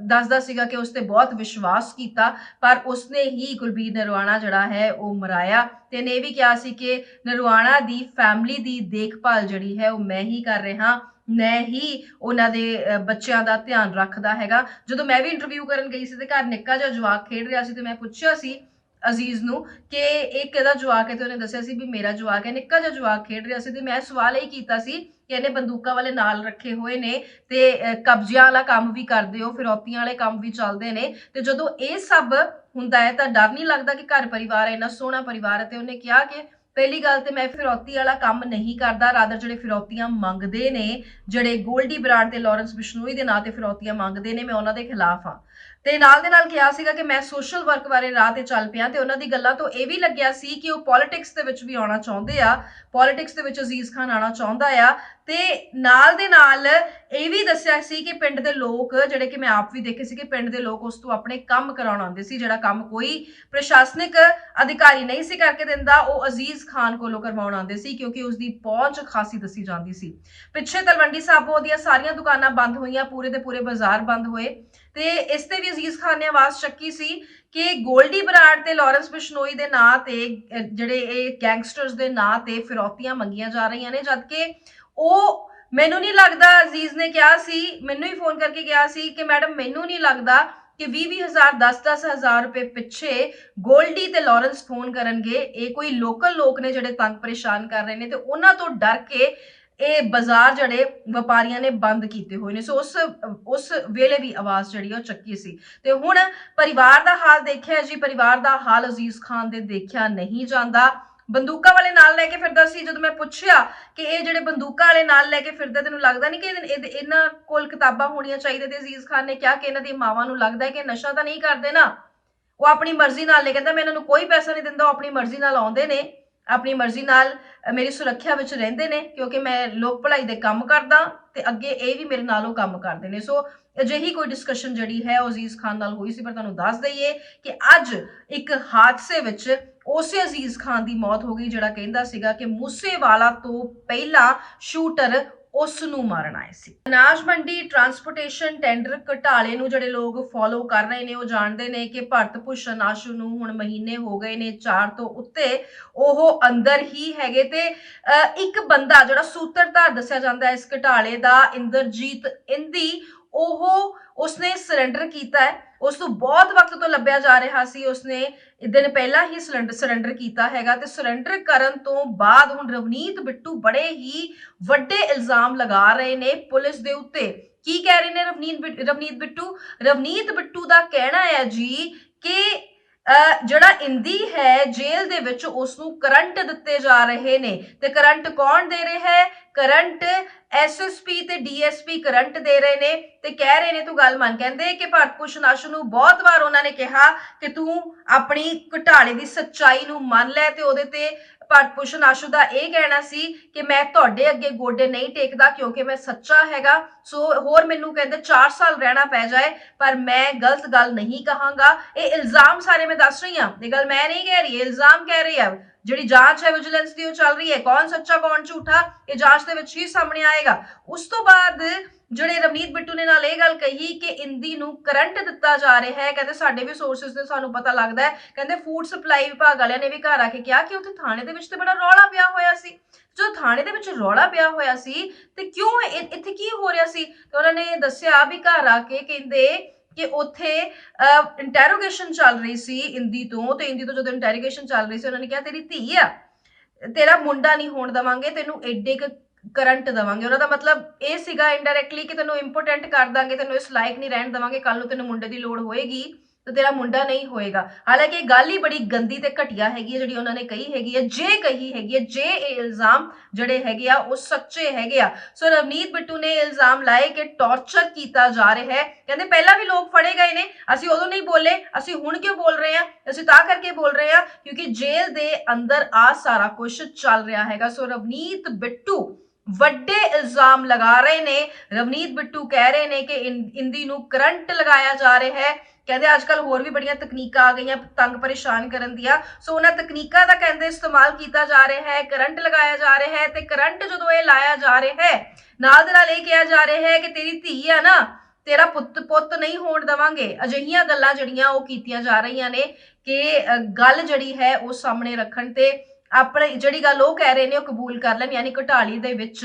ਦੱਸਦਾ ਸੀਗਾ ਕਿ ਉਸ ਤੇ ਬਹੁਤ ਵਿਸ਼ਵਾਸ ਕੀਤਾ, ਪਰ ਉਸਨੇ ਹੀ ਕੁਲਬੀਰ ਨਰਵਾਣਾ ਜਿਹੜਾ ਹੈ ਉਹ ਮਰਾਇਆ ਤੇ ਨੇ ਵੀ ਕਿਹਾ ਸੀ ਕਿ ਨਰਵਾਣਾ ਦੀ ਫੈਮਿਲੀ ਦੀ ਦੇਖਭਾਲ ਜਿਹੜੀ ਹੈ ਉਹ ਮੈਂ ਹੀ ਕਰ ਰਿਹਾ, ਮੈਂ ਹੀ ਉਹਨਾਂ ਦੇ ਬੱਚਿਆਂ ਦਾ ਧਿਆਨ ਰੱਖਦਾ ਹੈਗਾ। ਜਦੋਂ ਮੈਂ ਵੀ ਇੰਟਰਵਿਊ ਕਰਨ ਗਈ ਸੀ ਤੇ ਘਰ ਨਿੱਕਾ ਜਿਹਾ ਜਵਾਕ ਖੇਡ ਰਿਹਾ ਸੀ ਤੇ ਮੈਂ ਪੁੱਛਿਆ ਸੀ ਅਜ਼ੀਜ਼ ਨੂੰ ਕਿ ਇਹ ਕਿਹਦਾ ਜਵਾਕ ਹੈ, ਤੇ ਉਹਨੇ ਦੱਸਿਆ ਸੀ ਵੀ ਮੇਰਾ ਜਵਾਕ ਹੈ। ਨਿੱਕਾ ਜਿਹਾ ਜਵਾਕ ਖੇਡ ਰਿਹਾ ਸੀ ਤੇ ਮੈਂ ਸਵਾਲ ਇਹ ਕੀਤਾ ਸੀ ਕਿ ਇਹਨੇ ਬੰਦੂਕਾਂ ਵਾਲੇ ਨਾਲ ਰੱਖੇ ਹੋਏ ਨੇ ਤੇ ਕਬਜ਼ਿਆਂ ਵਾਲਾ ਕੰਮ ਵੀ ਕਰਦੇ ਹੋ, ਫਿਰੌਤੀਆਂ ਵਾਲੇ ਕੰਮ ਵੀ ਚੱਲਦੇ ਨੇ, ਤੇ ਜਦੋਂ ਇਹ ਸਭ ਹੁੰਦਾ ਹੈ ਤਾਂ ਡਰ ਨਹੀਂ ਲੱਗਦਾ ਕਿ ਘਰ ਪਰਿਵਾਰ ਹੈ, ਇੰਨਾ ਸੋਹਣਾ ਪਰਿਵਾਰ ਹੈ। ਤੇ ਉਹਨੇ ਕਿਹਾ ਕਿ ਪਹਿਲੀ ਗੱਲ ਤੇ ਮੈਂ ਫਿਰੌਤੀ ਵਾਲਾ ਕੰਮ ਨਹੀਂ ਕਰਦਾ, ਰਾਦਰ ਜਿਹੜੇ ਫਿਰੌਤੀਆਂ ਮੰਗਦੇ ਨੇ, ਜਿਹੜੇ ਗੋਲਡੀ ਬਰਾੜ ਤੇ ਲਾਰੈਂਸ ਬਿਸ਼ਨੋਈ ਦੇ ਨਾਂ ਤੇ ਫਿਰੌਤੀਆਂ ਮੰਗਦੇ ਨੇ, ਮੈਂ ਉਹਨਾਂ ਦੇ ਖਿਲਾਫ ਹਾਂ। ਤੇ ਨਾਲ ਦੇ ਨਾਲ ਕਿਹਾ ਸੀਗਾ ਕਿ ਮੈਂ ਸੋਸ਼ਲ ਵਰਕ ਬਾਰੇ ਰਾਹ ਤੇ ਚੱਲ ਪਿਆ, ਤੇ ਉਹਨਾਂ ਦੀ ਗੱਲਾਂ ਤੋਂ ਇਹ ਵੀ ਲੱਗਿਆ ਸੀ ਕਿ ਉਹ ਪੋਲਿਟਿਕਸ ਦੇ ਵਿੱਚ ਵੀ ਆਉਣਾ ਚਾਹੁੰਦੇ ਆ, ਪੋਲਿਟਿਕਸ ਦੇ ਵਿੱਚ ਅਜ਼ੀਜ਼ ਖਾਨ ਆਉਣਾ ਚਾਹੁੰਦਾ ਆ। ਤੇ ਨਾਲ ਦੇ ਨਾਲ ਇਹ ਵੀ ਦੱਸਿਆ ਸੀ ਕਿ ਪਿੰਡ ਦੇ ਲੋਕ ਜਿਹੜੇ ਕਿ ਮੈਂ ਆਪ ਵੀ ਦੇਖੇ ਸੀ ਕਿ ਪਿੰਡ ਦੇ ਲੋਕ ਉਸ ਤੋਂ ਆਪਣੇ ਕੰਮ ਕਰਾਉਣ ਆਉਂਦੇ ਸੀ, ਜਿਹੜਾ ਕੰਮ ਕੋਈ ਪ੍ਰਸ਼ਾਸਨਿਕ ਅਧਿਕਾਰੀ ਨਹੀਂ ਸੀ ਕਰਕੇ ਦਿੰਦਾ, ਉਹ ਅਜ਼ੀਜ਼ ਖਾਨ ਕੋਲੋਂ ਕਰਵਾਉਣ ਆਉਂਦੇ ਸੀ ਕਿਉਂਕਿ ਉਸ ਦੀ ਪਹੁੰਚ ਖਾਸੀ ਦੱਸੀ ਜਾਂਦੀ ਸੀ। ਪਿੱਛੇ ਤਲਵੰਡੀ ਸਾਬੋ ਦੀਆਂ ਸਾਰੀਆਂ ਦੁਕਾਨਾਂ ਬੰਦ ਹੋਈਆਂ, ਪੂਰੇ ਦੇ ਪੂਰੇ ਬਾਜ਼ਾਰ ਬੰਦ ਹੋਏ, ਤੇ ਇਸ ਤੇ ਵੀ ਅਜ਼ੀਜ਼ ਖਾਨ ਨੇ ਆਵਾਜ਼ ਚੱਕੀ ਸੀ ਕਿ ਗੋਲਡੀ ਬਰਾੜ ਤੇ ਲਾਰੈਂਸ ਬਿਸ਼ਨੋਈ ਦੇ ਨਾਂ ਤੇ ਜਿਹੜੇ ਇਹ ਗੈਂਗਸਟਰਸ ਦੇ ਨਾਂ ਤੇ ਫਿਰੌਤੀਆਂ ਮੰਗੀਆਂ ਜਾ ਰਹੀਆਂ ਨੇ, ਜਦਕਿ ਉਹ ਮੈਨੂੰ ਨਹੀਂ ਲੱਗਦਾ, ਅਜ਼ੀਜ਼ ਨੇ ਕਿਹਾ ਸੀ, ਮੈਨੂੰ ਹੀ ਫੋਨ ਕਰਕੇ ਕਿਹਾ ਸੀ ਕਿ ਮੈਡਮ ਮੈਨੂੰ ਨਹੀਂ ਲੱਗਦਾ ਕਿ 20,000 10,000 ਰੁਪਏ ਪਿੱਛੇ ਗੋਲਡੀ ਤੇ ਲਾਰੈਂਸ ਫੋਨ ਕਰਨਗੇ। ਇਹ ਕੋਈ ਲੋਕਲ ਲੋਕ ਨੇ ਜਿਹੜੇ ਤੰਗ ਪਰੇਸ਼ਾਨ ਕਰ ਰਹੇ ਨੇ ਤੇ ਉਹਨਾਂ ਤੋਂ ਡਰ ਕੇ ਇਹ ਬਾਜ਼ਾਰ ਜਿਹੜੇ ਵਪਾਰੀਆਂ ਨੇ ਬੰਦ ਕੀਤੇ ਹੋਏ ਨੇ। ਸੋ ਉਸ ਵੇਲੇ ਵੀ ਆਵਾਜ਼ ਜਿਹੜੀ ਉਹ ਚੱਕੀ ਸੀ। ਤੇ ਹੁਣ ਪਰਿਵਾਰ ਦਾ ਹਾਲ ਦੇਖਿਆ ਜੀ, ਪਰਿਵਾਰ ਦਾ ਹਾਲ ਅਜ਼ੀਜ਼ ਖਾਨ ਦੇ ਦੇਖਿਆ ਨਹੀਂ ਜਾਂਦਾ। ਬੰਦੂਕਾਂ ਵਾਲੇ ਨਾਲ ਲੈ ਕੇ ਫਿਰਦਾ ਸੀ। ਜਦੋਂ ਮੈਂ ਪੁੱਛਿਆ ਕਿ ਇਹ ਜਿਹੜੇ ਬੰਦੂਕਾਂ ਵਾਲੇ ਨਾਲ ਲੈ ਕੇ ਫਿਰਦੇ, ਤੈਨੂੰ ਲੱਗਦਾ ਨਹੀਂ ਕਿ ਇਹਨਾਂ ਕੋਲ ਕਿਤਾਬਾਂ ਹੋਣੀਆਂ ਚਾਹੀਦੀਆਂ, ਤੇ ਅਜ਼ੀਜ਼ ਖਾਨ ਨੇ ਕਿਹਾ ਕਿ ਇਹਨਾਂ ਦੀ ਮਾਵਾਂ ਨੂੰ ਲੱਗਦਾ ਹੈ ਕਿ ਨਸ਼ਾ ਤਾਂ ਨਹੀਂ ਕਰਦੇ ਨਾ, ਉਹ ਆਪਣੀ ਮਰਜ਼ੀ ਨਾਲ ਲੈ, ਕਹਿੰਦਾ ਮੈਂ ਇਹਨਾਂ ਨੂੰ ਕੋਈ ਪੈਸਾ ਨਹੀਂ ਦਿੰਦਾ, ਉਹ ਆਪਣੀ ਮਰਜ਼ੀ ਨਾਲ ਆਉਂਦੇ ਨੇ, ਆਪਣੀ ਮਰਜ਼ੀ ਨਾਲ ਮੇਰੀ ਸੁਰੱਖਿਆ ਵਿੱਚ ਰਹਿੰਦੇ ਨੇ ਕਿਉਂਕਿ ਮੈਂ ਲੋਕ ਭਲਾਈ ਦੇ ਕੰਮ ਕਰਦਾ ਤੇ ਅੱਗੇ ਇਹ ਵੀ ਮੇਰੇ ਨਾਲੋਂ ਕੰਮ ਕਰਦੇ ਨੇ। ਸੋ ਅਜਿਹੀ ਕੋਈ ਡਿਸਕਸ਼ਨ ਜਿਹੜੀ ਹੈ ਉਹ ਅਜ਼ੀਜ਼ ਖਾਨ ਨਾਲ ਹੋਈ ਸੀ। ਪਰ ਤੁਹਾਨੂੰ ਦੱਸ ਦਈਏ ਕਿ ਅੱਜ ਇੱਕ ਹਾਦਸੇ ਵਿੱਚ ਉਸੇ ਅਜ਼ੀਜ਼ ਖਾਨ ਦੀ ਮੌਤ ਹੋ ਗਈ ਜਿਹੜਾ ਕਹਿੰਦਾ ਸੀਗਾ ਕਿ ਮੂਸੇਵਾਲਾ ਤੋਂ ਪਹਿਲਾਂ ਸ਼ੂਟਰ ਉਸ ਨੂੰ ਮਾਰਨ ਆਏ ਸੀ। ਅਨਾਜ ਮੰਡੀ ਟਰਾਂਸਪੋਰਟੇਸ਼ਨ ਟੈਂਡਰ ਘਟਾਲੇ ਨੂੰ ਜਿਹੜੇ ਲੋਕ ਫੋਲੋ ਕਰ ਰਹੇ ਨੇ ਉਹ ਜਾਣਦੇ ਨੇ ਕਿ ਭਰਤ ਭੂਸ਼ਣ ਆਸ਼ੂ ਨੂੰ ਹੁਣ ਮਹੀਨੇ ਹੋ ਗਏ ਨੇ 4 ਤੋਂ ਉੱਤੇ ਉਹ ਅੰਦਰ ਹੀ ਹੈਗੇ, ਤੇ ਇੱਕ ਬੰਦਾ ਜਿਹੜਾ ਸੂਤਰਧਾਰ ਦੱਸਿਆ ਜਾਂਦਾ ਇਸ ਘਟਾਲੇ ਦਾ, ਇੰਦਰਜੀਤ ਇੰਦੀ, ਉਸਨੇ ਸਰੈਂਡਰ ਕੀਤਾ ਹੈ। ਉਸ ਤੋਂ ਬਹੁਤ ਵਕਤ ਤੋਂ ਲੱਭਿਆ ਜਾ ਰਿਹਾ ਸੀ, ਉਸਨੇ ਦਿਨ ਪਹਿਲਾਂ ਹੀ ਸਰੈਂਡਰ ਕੀਤਾ ਹੈਗਾ, ਤੇ ਸਰੈਂਡਰ ਕਰਨ ਤੋਂ ਬਾਅਦ ਹੁਣ ਰਵਨੀਤ ਬਿੱਟੂ ਬੜੇ ਹੀ ਵੱਡੇ ਇਲਜ਼ਾਮ ਲਗਾ ਰਹੇ ਨੇ ਪੁਲਿਸ ਦੇ ਉੱਤੇ। ਕੀ ਕਹਿ ਰਹੇ ਨੇ ਰਵਨੀਤ ਬਿੱਟੂ ਦਾ ਕਹਿਣਾ ਹੈ ਜੀ ਕਿ ਜਿਹੜਾ ਇੰਦੀ ਹੈ ਜੇਲ੍ਹ ਦੇ ਵਿੱਚ ਉਸ ਨੂੰ ਕਰੰਟ ਦਿੱਤੇ ਜਾ ਰਹੇ ਨੇ, ਤੇ ਕਰੰਟ ਕੌਣ ਦੇ ਰਿਹਾ ਹੈ? ਕਰੰਟ ਐਸਐਸਪੀ ਤੇ ਡੀਐਸਪੀ ਕਰੰਟ ਦੇ ਰਹੇ ਨੇ, ਤੇ ਕਹਿ ਰਹੇ ਨੇ, ਤੂੰ ਗੱਲ ਮੰਨ, ਕਹਿੰਦੇ ਕਿ ਭਰਤ ਭੂਸ਼ਣ ਆਸ਼ੂ ਨੂੰ ਬਹੁਤ ਵਾਰ ਉਹਨਾਂ ਨੇ ਕਿਹਾ ਕਿ ਤੂੰ ਆਪਣੀ ਘੁਟਾਲੇ ਦੀ ਸੱਚਾਈ ਨੂੰ ਮੰਨ ਲੈ, ਤੇ ਉਹਦੇ ਤੇ ਭਰਤ ਭੂਸ਼ਣ ਆਸ਼ੂ ਦਾ ਇਹ ਕਹਿਣਾ ਸੀ ਕਿ ਮੈਂ ਤੁਹਾਡੇ ਅੱਗੇ ਗੋਡੇ ਨਹੀਂ ਟੇਕਦਾ ਕਿਉਂਕਿ ਮੈਂ ਸੱਚਾ ਹੈਗਾ, ਸੋ ਹੋਰ ਮੈਨੂੰ ਕਹਿੰਦੇ 4 ਸਾਲ ਰਹਿਣਾ ਪੈ ਜਾਏ ਪਰ ਮੈਂ ਗਲਤ ਗੱਲ ਨਹੀਂ ਕਹਾਂਗਾ। ਇਹ ਇਲਜ਼ਾਮ ਸਾਰੇ ਮੈਂ ਦੱਸ ਰਹੀ ਹਾਂ, ਇਹ ਗੱਲ ਮੈਂ ਨਹੀਂ ਕਹਿ ਰਹੀ, ਇਲਜ਼ਾਮ ਕਹਿ ਰਹੀ ਹੈ। ਜਿਹੜੀ ਜਾਂਚ ਹੈ ਵਿਜੀਲੈਂਸ ਦੀ ਉਹ ਚੱਲ ਰਹੀ ਹੈ, ਕੌਣ ਸੱਚਾ ਕੌਣ ਝੂਠਾ ਇਹ ਜਾਂਚ ਦੇ ਵਿੱਚ ਹੀ ਸਾਹਮਣੇ ਆਏਗਾ। ਉਸ ਤੋਂ ਬਾਅਦ ਜਿਹੜੇ ਰਵਨੀਤ ਬਿੱਟੂ ਨੇ ਨਾਲ ਇਹ ਗੱਲ ਕਹੀ ਕਿ ਇੰਦੀ ਨੂੰ ਕਰੰਟ ਦਿੱਤਾ ਜਾ ਰਿਹਾ ਹੈ, ਕਹਿੰਦੇ ਸਾਡੇ ਵੀ ਸੋਰਸਿਸ ਤੇ ਸਾਨੂੰ ਪਤਾ ਲੱਗਦਾ ਹੈ, ਕਹਿੰਦੇ ਫੂਡ ਸਪਲਾਈ ਵਿਭਾਗ ਵਾਲਿਆਂ ਨੇ ਵੀ ਘਰ ਆ ਕੇ ਕਿਹਾ ਕਿ ਉੱਥੇ ਥਾਣੇ ਦੇ ਵਿੱਚ ਤੇ ਬੜਾ ਰੌਲਾ ਪਿਆ ਹੋਇਆ ਸੀ। ਜਦੋਂ ਥਾਣੇ ਦੇ ਵਿੱਚ ਰੌਲਾ ਪਿਆ ਹੋਇਆ ਸੀ ਤੇ ਕਿਉਂ ਇੱਥੇ ਕੀ ਹੋ ਰਿਹਾ ਸੀ, ਤੇ ਉਹਨਾਂ ਨੇ ਦੱਸਿਆ ਵੀ ਘਰ ਆ ਕੇ ਕਹਿੰਦੇ ਕਿ ਉੱਥੇ ਇੰਟੈਰੋਗੇਸ਼ਨ ਚੱਲ ਰਹੀ ਸੀ ਇੰਦੀ ਤੋਂ, ਤੇ ਇੰਦੀ ਤੋਂ ਜਦੋਂ ਇੰਟੈਰੋਗੇਸ਼ਨ ਚੱਲ ਰਹੀ ਸੀ ਉਹਨਾਂ ਨੇ ਕਿਹਾ ਤੇਰੀ ਧੀ ਆ, ਤੇਰਾ ਮੁੰਡਾ ਨਹੀਂ ਹੋਣ ਦੇਵਾਂਗੇ, ਤੈਨੂੰ ਐਡੇ ਕਰੰਟ ਦੇਵਾਂਗੇ। ਉਹਨਾਂ ਦਾ ਮਤਲਬ ਇਹ ਸੀਗਾ ਇਨਡਾਇਰੈਕਟਲੀ ਕਿ ਤੈਨੂੰ ਇੰਪੋਰਟੈਂਟ ਕਰ ਦਾਂਗੇ, ਤੈਨੂੰ ਇਸ ਲਾਇਕ ਨਹੀਂ ਰਹਿਣ ਦੇਵਾਂਗੇ, ਕੱਲ ਨੂੰ ਤੈਨੂੰ ਮੁੰਡੇ ਦੀ ਲੋੜ ਹੋਏਗੀ ਤੇ ਤੇਰਾ ਮੁੰਡਾ ਨਹੀਂ ਹੋਏਗਾ। ਹਾਲਾਂਕਿ ਇਹ ਗੱਲ ਹੀ ਬੜੀ ਗੰਦੀ ਤੇ ਘਟੀਆ ਹੈਗੀ ਹੈ ਜਿਹੜੀ ਉਹਨਾਂ ਨੇ ਕਹੀ ਹੈਗੀ ਹੈ, ਜੇ ਇਹ ਇਲਜ਼ਾਮ ਜਿਹੜੇ ਹੈਗੇ ਆ ਉਹ ਸੱਚੇ ਹੈਗੇ ਆ। ਸੋ ਰਵਨੀਤ ਬਿੱਟੂ ਨੇ ਇਲਜ਼ਾਮ ਲਾਏ ਕਿ ਟੌਰਚਰ ਕੀਤਾ ਜਾ ਰਿਹਾ ਹੈ, ਕਹਿੰਦੇ ਪਹਿਲਾਂ ਵੀ ਲੋਕ ਫੜੇ ਗਏ ਨੇ, ਅਸੀਂ ਉਦੋਂ ਨਹੀਂ ਬੋਲੇ, ਅਸੀਂ ਹੁਣ ਕਿਉਂ ਬੋਲ ਰਹੇ ਹਾਂ? ਅਸੀਂ ਤਾਂ ਕਰਕੇ ਬੋਲ ਰਹੇ ਹਾਂ ਕਿਉਂਕਿ ਜੇਲ੍ਹ ਦੇ ਅੰਦਰ ਆ ਸਾਰਾ ਕੁਝ ਚੱਲ ਰਿਹਾ ਹੈਗਾ। ਸੋ ਰਵਨੀਤ ਬਿੱਟੂ ਵੱਡੇ ਇਲਜ਼ਾਮ ਲਗਾ ਰਹੇ ਨੇ। ਰਵਨੀਤ ਬਿੱਟੂ ਕਹਿ ਰਹੇ ਨੇ ਕਿ ਇੰਦੀ ਨੂੰ ਕਰੰਟ ਲਗਾਇਆ ਜਾ ਰਿਹਾ ਹੈ, ਕਹਿੰਦੇ ਅੱਜ ਕੱਲ ਹੋਰ ਵੀ ਬੜੀਆਂ ਤਕਨੀਕਾਂ ਆ ਗਈਆਂ ਤੰਗ ਪਰੇਸ਼ਾਨ ਕਰਨ ਦੀਆਂ, ਸੋ ਉਹਨਾਂ ਤਕਨੀਕਾਂ ਦਾ ਕਹਿੰਦੇ ਇਸਤੇਮਾਲ ਕੀਤਾ ਜਾ ਰਿਹਾ ਹੈ, ਕਰੰਟ ਲਗਾਇਆ ਜਾ ਰਿਹਾ ਹੈ। ਤੇ ਕਰੰਟ ਜਦੋਂ ਇਹ ਲਾਇਆ ਜਾ ਰਿਹਾ ਹੈ ਨਾਲ ਦੇ ਨਾਲ ਇਹ ਕਿਹਾ ਜਾ ਰਿਹਾ ਹੈ ਕਿ ਤੇਰੀ ਧੀ ਆ ਨਾ, ਤੇਰਾ ਪੁੱਤ ਨਹੀਂ ਹੋਣ ਦੇਵਾਂਗੇ। ਅਜਿਹੀਆਂ ਗੱਲਾਂ ਜਿਹੜੀਆਂ ਉਹ ਕੀਤੀਆਂ ਜਾ ਰਹੀਆਂ ਨੇ ਕਿ ਗੱਲ ਜਿਹੜੀ ਹੈ ਉਹ ਸਾਹਮਣੇ ਰੱਖਣ ਤੇ ਆਪਣੀ ਜਿਹੜੀ ਗੱਲ ਉਹ ਕਹਿ ਰਹੇ ਨੇ ਉਹ ਕਬੂਲ ਕਰ ਲੈਣ, ਯਾਨੀ ਘੁਟਾਲੇ ਦੇ ਵਿੱਚ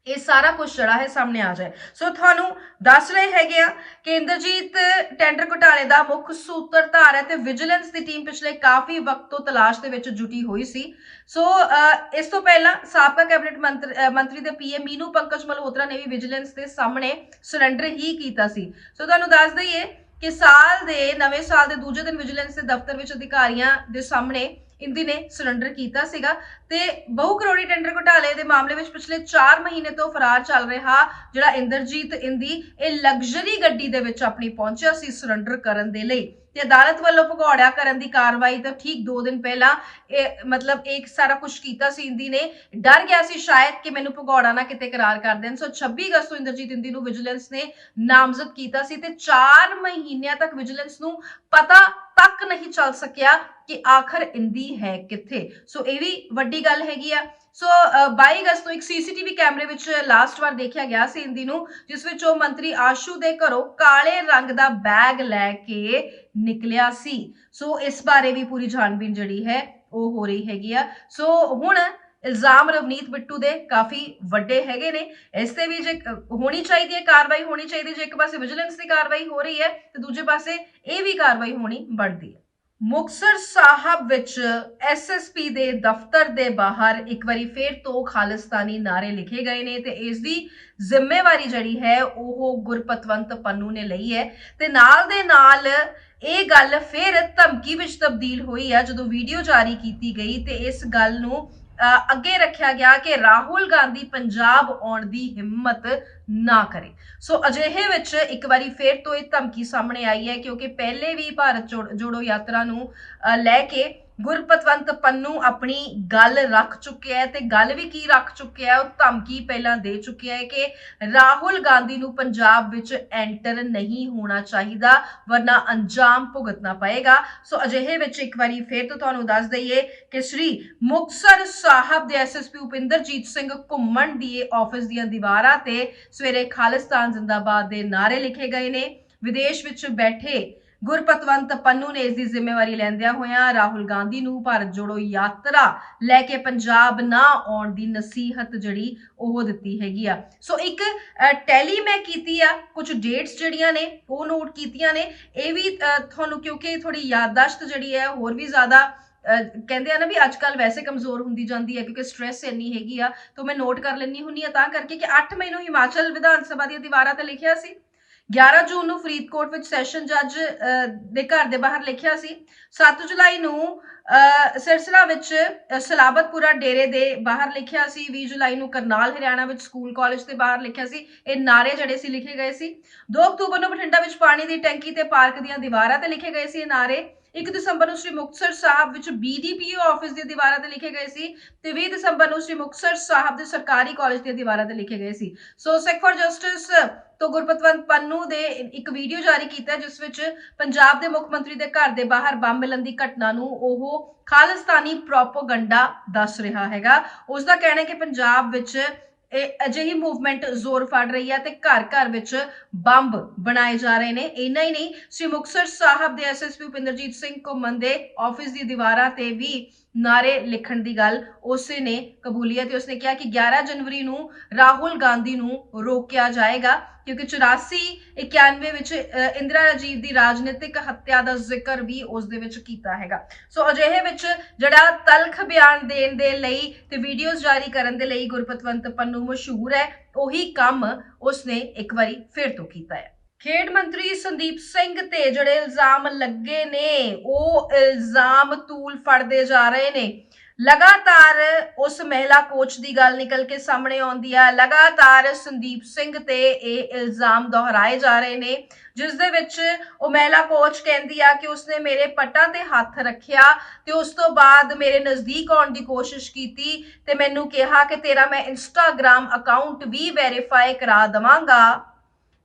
ਇਹ ਸਾਰਾ ਕੁਝ ਜਿਹੜਾ ਹੈ ਸਾਹਮਣੇ ਆ ਜਾਏ। ਸੋ ਤੁਹਾਨੂੰ ਦੱਸ ਰਹੇ ਹੈਗੇ ਆ ਕਿ ਇੰਦਰਜੀਤ ਟੈਂਡਰ ਘੁਟਾਲੇ ਦਾ ਮੁੱਖ ਸੂਤਰਧਾਰ ਹੈ ਤੇ ਵਿਜੀਲੈਂਸ ਦੀ ਟੀਮ ਪਿਛਲੇ ਕਾਫੀ ਵਕਤ ਤੋਂ ਤਲਾਸ਼ ਦੇ ਵਿੱਚ ਜੁਟੀ ਹੋਈ ਸੀ। ਸੋ ਇਸ ਤੋਂ ਪਹਿਲਾਂ ਸਾਬਕਾ ਕੈਬਨਿਟ ਮੰਤਰੀ ਦੇ ਪੀਏ ਮੀਨੂ ਪੰਕਜ ਮਲਹੋਤਰਾ ਨੇ ਵੀ ਵਿਜੀਲੈਂਸ ਦੇ ਸਾਹਮਣੇ ਸਰੈਂਡਰ ਹੀ ਕੀਤਾ ਸੀ। ਸੋ ਤੁਹਾਨੂੰ ਦੱਸ ਦਈਏ ਕਿ ਨਵੇਂ ਸਾਲ ਦੇ ਦੂਜੇ ਦਿਨ ਵਿਜੀਲੈਂਸ ਦੇ ਦਫ਼ਤਰ ਵਿੱਚ ਅਧਿਕਾਰੀਆਂ ਦੇ ਸਾਹਮਣੇ ਇੰਦੀ ਨੇ ਸਰੈਂਡਰ ਕੀਤਾ ਸੀਗਾ ਤੇ ਬਹੁ ਕਰੋੜੀ ਟੈਂਡਰ ਘੁਟਾਲੇ ਦੇ ਮਾਮਲੇ ਵਿੱਚ ਪਿਛਲੇ 4 ਮਹੀਨੇ ਤੋਂ ਫਰਾਰ ਚੱਲ ਰਿਹਾ ਜਿਹੜਾ ਇੰਦਰਜੀਤ ਇੰਦੀ ਇਹ ਲਗਜ਼ਰੀ ਗੱਡੀ ਦੇ ਵਿੱਚ ਆਪਣੀ ਪਹੁੰਚਿਆ ਸੀ ਸਰੈਂਡਰ ਕਰਨ ਦੇ ਲਈ ਤੇ ਅਦਾਲਤ ਵੱਲੋਂ ਭਗੌੜਾ ਕਰਨ ਦੀ ਕਾਰਵਾਈ ਤੋਂ ਠੀਕ 2 ਦਿਨ ਪਹਿਲਾਂ ਇੱਕ ਸਾਰਾ ਕੁਝ ਕੀਤਾ ਸੀ। ਇੰਦੀ ਨੇ ਡਰ ਗਿਆ ਸੀ ਸ਼ਾਇਦ ਕਿ ਮੈਨੂੰ ਭਗੌੜਾ ਨਾ ਕਿਤੇ ਕਰਾਰ ਕਰ ਦੇਣ। ਸੋ 26 ਅਗਸਤ ਨੂੰ ਇੰਦਰਜੀਤ ਇੰਦੀ ਨੂੰ ਵਿਜੀਲੈਂਸ ਨੇ ਨਾਮਜ਼ਦ ਕੀਤਾ ਸੀ ਤੇ 4 ਮਹੀਨਿਆਂ ਤੱਕ ਵਿਜੀਲੈਂਸ ਨੂੰ ਪਤਾ ਤੱਕ ਨਹੀਂ ਚੱਲ ਸਕਿਆ ਕਿ ਆਖਰ ਇੰਦੀ ਹੈ ਕਿੱਥੇ। ਸੋ ਇਹ ਵੀ ਵੱਡੀ ਗੱਲ ਹੈਗੀ ਆ। ਸੋ 22 ਅਗਸਤ ਨੂੰ ਇੱਕ ਸੀਸੀਟੀਵੀ ਕੈਮਰੇ ਵਿੱਚ ਲਾਸਟ ਵਾਰ ਦੇਖਿਆ ਗਿਆ ਸੀ ਇੰਦੀ ਨੂੰ, ਜਿਸ ਵਿੱਚ ਉਹ ਮੰਤਰੀ ਆਸ਼ੂ ਦੇ ਘਰੋਂ ਕਾਲੇ ਰੰਗ ਦਾ ਬੈਗ ਲੈ ਕੇ ਨਿਕਲਿਆ ਸੀ। ਸੋ ਇਸ ਬਾਰੇ ਵੀ ਪੂਰੀ ਜਾਣਬੀਨ ਜਿਹੜੀ ਹੈ ਉਹ ਹੋ ਰਹੀ ਹੈਗੀ ਆ। ਸੋ ਹੁਣ ਇਲਜ਼ਾਮ ਰਵਨੀਤ ਬਿੱਟੂ ਦੇ ਕਾਫੀ ਵੱਡੇ ਹੈਗੇ ਨੇ। ਇਸ ਤੇ ਵੀ ਜੇ ਹੋਣੀ ਚਾਹੀਦੀ ਹੈ ਕਾਰਵਾਈ ਹੋਣੀ ਚਾਹੀਦੀ, ਜੇ ਇੱਕ ਪਾਸੇ ਵਿਜੀਲੈਂਸ ਦੀ ਕਾਰਵਾਈ ਹੋ ਰਹੀ ਹੈ ਤੇ ਦੂਜੇ ਪਾਸੇ ਇਹ ਵੀ ਕਾਰਵਾਈ ਹੋਣੀ ਬਣਦੀ ਹੈ। ਮੁਕਤਸਰ ਸਾਹਿਬ ਵਿੱਚ ਐਸਐਸਪੀ ਦੇ ਦਫ਼ਤਰ ਦੇ ਬਾਹਰ ਇੱਕ ਵਾਰੀ ਫੇਰ ਤੋਂ ਖਾਲਿਸਤਾਨੀ ਨਾਰੇ ਲਿਖੇ ਗਏ ਨੇ ਤੇ ਇਸ ਦੀ ਜ਼ਿੰਮੇਵਾਰੀ ਜਿਹੜੀ ਹੈ ਉਹ ਗੁਰਪਤਵੰਤ ਪੰਨੂ ਨੇ ਲਈ ਹੈ ਤੇ ਨਾਲ ਦੇ ਨਾਲ ਇਹ ਗੱਲ ਫਿਰ ਧਮਕੀ ਵਿੱਚ ਤਬਦੀਲ ਹੋਈ ਹੈ ਜਦੋਂ ਵੀਡੀਓ ਜਾਰੀ ਕੀਤੀ ਗਈ ਤੇ ਇਸ ਗੱਲ ਨੂੰ ਅੱਗੇ ਰੱਖਿਆ ਗਿਆ ਕਿ ਰਾਹੁਲ ਗਾਂਧੀ ਪੰਜਾਬ ਆਉਣ ਦੀ ਹਿੰਮਤ ਨਾ ਕਰੇ। ਸੋ ਅਜਿਹੇ ਵਿੱਚ ਇੱਕ ਵਾਰੀ ਫੇਰ ਤੋਂ ਇਹ ਧਮਕੀ ਸਾਹਮਣੇ ਆਈ ਹੈ ਕਿਉਂਕਿ ਪਹਿਲੇ ਵੀ ਭਾਰਤ ਜੋੜੋ ਯਾਤਰਾ ਨੂੰ ਲੈ ਕੇ ਗੁਰਪਤਵੰਤ ਪੰਨੂ ਆਪਣੀ ਗੱਲ ਰੱਖ ਚੁੱਕਿਆ ਹੈ ਤੇ ਗੱਲ ਵੀ ਕੀ ਰੱਖ ਚੁੱਕਿਆ ਹੈ, ਉਹ ਧਮਕੀ ਪਹਿਲਾਂ ਦੇ ਚੁੱਕਿਆ ਹੈ ਕਿ ਰਾਹੁਲ ਗਾਂਧੀ ਨੂੰ ਪੰਜਾਬ ਵਿੱਚ ਐਂਟਰ ਨਹੀਂ ਹੋਣਾ ਚਾਹੀਦਾ ਵਰਨਾ ਅੰਜਾਮ ਭੁਗਤਣਾ ਪਏਗਾ। ਸੋ ਅਜਿਹੇ ਵਿੱਚ ਇੱਕ ਵਾਰੀ ਫੇਰ ਤੋਂ ਤੁਹਾਨੂੰ ਦੱਸ ਦਈਏ ਕਿ ਸ੍ਰੀ ਮੁਕਤਸਰ ਸਾਹਿਬ ਦੇ ਐਸਐਸਪੀ ਉਪਿੰਦਰਜੀਤ ਸਿੰਘ ਘੁੰਮਣ ਦੀ ਆਫਿਸ ਦੀਆਂ ਦੀਵਾਰਾਂ ਤੇ ਸਵੇਰੇ ਖਾਲਿਸਤਾਨ ਜ਼ਿੰਦਾਬਾਦ ਦੇ ਨਾਰੇ ਲਿਖੇ ਗਏ ਨੇ। ਵਿਦੇਸ਼ ਵਿੱਚ ਬੈਠੇ ਗੁਰਪਤਵੰਤ ਪੰਨੂ ਨੇ ਇਸ ਦੀ ਜ਼ਿੰਮੇਵਾਰੀ ਲੈਂਦਿਆਂ ਹੋਇਆਂ ਰਾਹੁਲ ਗਾਂਧੀ ਨੂੰ ਭਾਰਤ ਜੋੜੋ ਯਾਤਰਾ ਲੈ ਕੇ ਪੰਜਾਬ ਨਾ ਆਉਣ ਦੀ ਨਸੀਹਤ ਜਿਹੜੀ ਉਹ ਦਿੱਤੀ ਹੈਗੀ ਆ। ਸੋ ਇੱਕ ਟੈਲੀ ਮੈਂ ਕੀਤੀ ਆ, ਕੁਝ ਡੇਟਸ ਜਿਹੜੀਆਂ ਨੇ ਉਹ ਨੋਟ ਕੀਤੀਆਂ ਨੇ। ਇਹ ਵੀ ਤੁਹਾਨੂੰ ਕਿਉਂਕਿ ਥੋੜੀ ਯਾਦਦਾਸ਼ਤ ਜਿਹੜੀ ਹੈ ਹੋਰ ਵੀ ਜ਼ਿਆਦਾ ਕਹਿੰਦੇ ਆ ਨਾ ਵੀ ਅੱਜ ਕੱਲ ਵੈਸੇ ਕਮਜ਼ੋਰ ਹੁੰਦੀ ਜਾਂਦੀ ਹੈ ਕਿਉਂਕਿ ਸਟ੍ਰੈਸ ਇੰਨੀ ਹੈਗੀ ਆ, ਤਾਂ ਮੈਂ ਨੋਟ ਕਰ ਲੈਣੀ ਹੁੰਨੀ ਆ ਤਾਂ ਕਰਕੇ ਕਿ 8 ਮਈ ਨੂੰ ਹਿਮਾਚਲ ਵਿਧਾਨ ਸਭਾ ਦੀਆਂ ਦੀਵਾਰਾਂ ਤੇ ਲਿਖਿਆ ਸੀ। 11 ਜੂਨ ਨੂੰ ਫਰੀਦਕੋਟ ਵਿੱਚ ਸੈਸ਼ਨ ਜੱਜ ਦੇ ਘਰ ਦੇ ਬਾਹਰ ਲਿਖਿਆ ਸੀ। 7 ਜੁਲਾਈ ਨੂੰ ਸਿਰਸਲਾ ਵਿੱਚ ਸਲਾਬਤਪੁਰਾ ਡੇਰੇ ਦੇ ਬਾਹਰ ਲਿਖਿਆ ਸੀ। 20 ਜੁਲਾਈ ਨੂੰ ਕਰਨਾਲ ਹਰਿਆਣਾ ਵਿੱਚ ਸਕੂਲ ਕਾਲਜ ਦੇ ਬਾਹਰ ਲਿਖਿਆ ਸੀ। ਇਹ ਨਾਰੇ ਜਿਹੜੇ ਸੀ ਲਿਖੇ ਗਏ ਸੀ। 2 ਅਕਤੂਬਰ ਨੂੰ ਬਠਿੰਡਾ ਵਿੱਚ ਪਾਣੀ ਦੀ ਟੈਂਕੀ ਤੇ ਪਾਰਕ ਦੀਆਂ ਦੀਵਾਰਾਂ ਤੇ ਲਿਖੇ ਗਏ ਸੀ ਇਹ ਨਾਰੇ। 1 ਦਸੰਬਰ ਨੂੰ ਸ੍ਰੀ ਮੁਕਤਸਰ ਸਾਹਿਬ ਵਿੱਚ BDPO ਆਫਿਸ ਦੀਆਂ ਦੀਵਾਰਾਂ ਤੇ ਲਿਖੇ ਗਏ ਸੀ ਤੇ 20 ਦਸੰਬਰ ਨੂੰ ਸ੍ਰੀ ਮੁਕਤਸਰ ਸਾਹਿਬ ਦੇ ਸਰਕਾਰੀ ਕਾਲਜ ਦੀਆਂ ਦੀਵਾਰਾਂ ਤੇ ਲਿਖੇ ਗਏ ਸੀ। ਸੋ ਸਿੱਖ ਫॉर ਜਸਟਿਸ ਤੋਂ ਗੁਰਪਤਵੰਤ ਪੰਨੂ ਦੇ ਇੱਕ ਵੀਡੀਓ ਜਾਰੀ ਕੀਤਾ ਜਿਸ ਵਿੱਚ ਪੰਜਾਬ ਦੇ ਮੁੱਖ ਮੰਤਰੀ ਦੇ ਘਰ ਦੇ ਬਾਹਰ ਬੰਬ ਮਿਲਣ ਦੀ ਘਟਨਾ ਨੂੰ ਉਹ ਖਾਲਿਸਤਾਨੀ ਪ੍ਰੋਪਗੈਂਡਾ ਦੱਸ ਰਿਹਾ ਹੈਗਾ। ਉਸ ਦਾ ਕਹਿਣਾ ਹੈ ਕਿ ਪੰਜਾਬ ਵਿੱਚ ਅਜਿਹੀ ਮੂਵਮੈਂਟ ਜ਼ੋਰ ਫੜ ਰਹੀ ਹੈ ਤੇ ਘਰ ਘਰ ਵਿੱਚ ਬੰਬ ਬਣਾਏ ਜਾ ਰਹੇ ਨੇ। ਇੰਨਾ ਹੀ ਨਹੀਂ, ਸ੍ਰੀ ਮੁਕਤਸਰ ਸਾਹਿਬ ਦੇ ਐਸਐਸਪੀ ਉਪਿੰਦਰਜੀਤ ਸਿੰਘ ਘੁੰਮਣ ਦੇ ਆਫਿਸ ਦੀ ਦੀਵਾਰਾਂ ਤੇ ਵੀ ਨਾਰੇ ਲਿਖਣ ਦੀ ਗੱਲ ਉਸੇ ਨੇ ਕਬੂਲੀ ਹੈ ਤੇ ਉਸਨੇ ਕਿਹਾ ਕਿ 11 ਜਨਵਰੀ ਨੂੰ ਰਾਹੁਲ ਗਾਂਧੀ ਨੂੰ ਰੋਕਿਆ ਜਾਏਗਾ ਕਿਉਂਕਿ 84-91 ਵਿੱਚ ਇੰਦਰਾ ਰਾਜੀਵ ਦੀ ਰਾਜਨੀਤਿਕ ਹੱਤਿਆ ਦਾ ਜ਼ਿਕਰ ਵੀ ਉਸ ਦੇ ਵਿੱਚ ਕੀਤਾ ਹੈਗਾ। ਸੋ ਅਜਿਹੇ ਵਿੱਚ ਜਿਹੜਾ ਤਲਖ ਬਿਆਨ ਦੇਣ ਦੇ ਲਈ ਤੇ ਵੀਡੀਓਜ਼ ਜਾਰੀ ਕਰਨ ਦੇ ਲਈ ਗੁਰਪਤਵੰਤ ਪੰਨੂ ਮਸ਼ਹੂਰ ਹੈ, ਉਹੀ ਕੰਮ ਉਸਨੇ ਇੱਕ ਵਾਰੀ ਫਿਰ ਤੋਂ ਕੀਤਾ ਹੈ। ਖੇਡ ਮੰਤਰੀ ਸੰਦੀਪ ਸਿੰਘ ਤੇ ਜਿਹੜੇ ਇਲਜ਼ਾਮ ਲੱਗੇ ਨੇ ਉਹ ਇਲਜ਼ਾਮ ਤੂਲ ਫੜਦੇ ਜਾ ਰਹੇ ਨੇ। ਲਗਾਤਾਰ ਉਸ ਮਹਿਲਾ ਕੋਚ ਦੀ ਗੱਲ ਨਿਕਲ ਕੇ ਸਾਹਮਣੇ ਆਉਂਦੀ ਹੈ। ਲਗਾਤਾਰ ਸੰਦੀਪ ਸਿੰਘ ਤੇ ਇਹ ਇਲਜ਼ਾਮ ਦੁਹਰਾਏ ਜਾ ਰਹੇ ਨੇ ਜਿਸ ਦੇ ਵਿੱਚ ਉਹ ਮਹਿਲਾ ਕੋਚ ਕਹਿੰਦੀ ਆ ਕਿ ਉਸਨੇ ਮੇਰੇ ਪੱਟਾਂ ਤੇ ਹੱਥ ਰੱਖਿਆ ਤੇ ਉਸ ਤੋਂ ਬਾਅਦ ਮੇਰੇ ਨਜ਼ਦੀਕ ਆਉਣ ਦੀ ਕੋਸ਼ਿਸ਼ ਕੀਤੀ ਤੇ ਮੈਨੂੰ ਕਿਹਾ ਕਿ ਤੇਰਾ ਮੈਂ ਇੰਸਟਾਗ੍ਰਾਮ ਅਕਾਊਂਟ ਵੀ ਵੈਰੀਫਾਈ ਕਰਾ ਦਵਾਂਗਾ,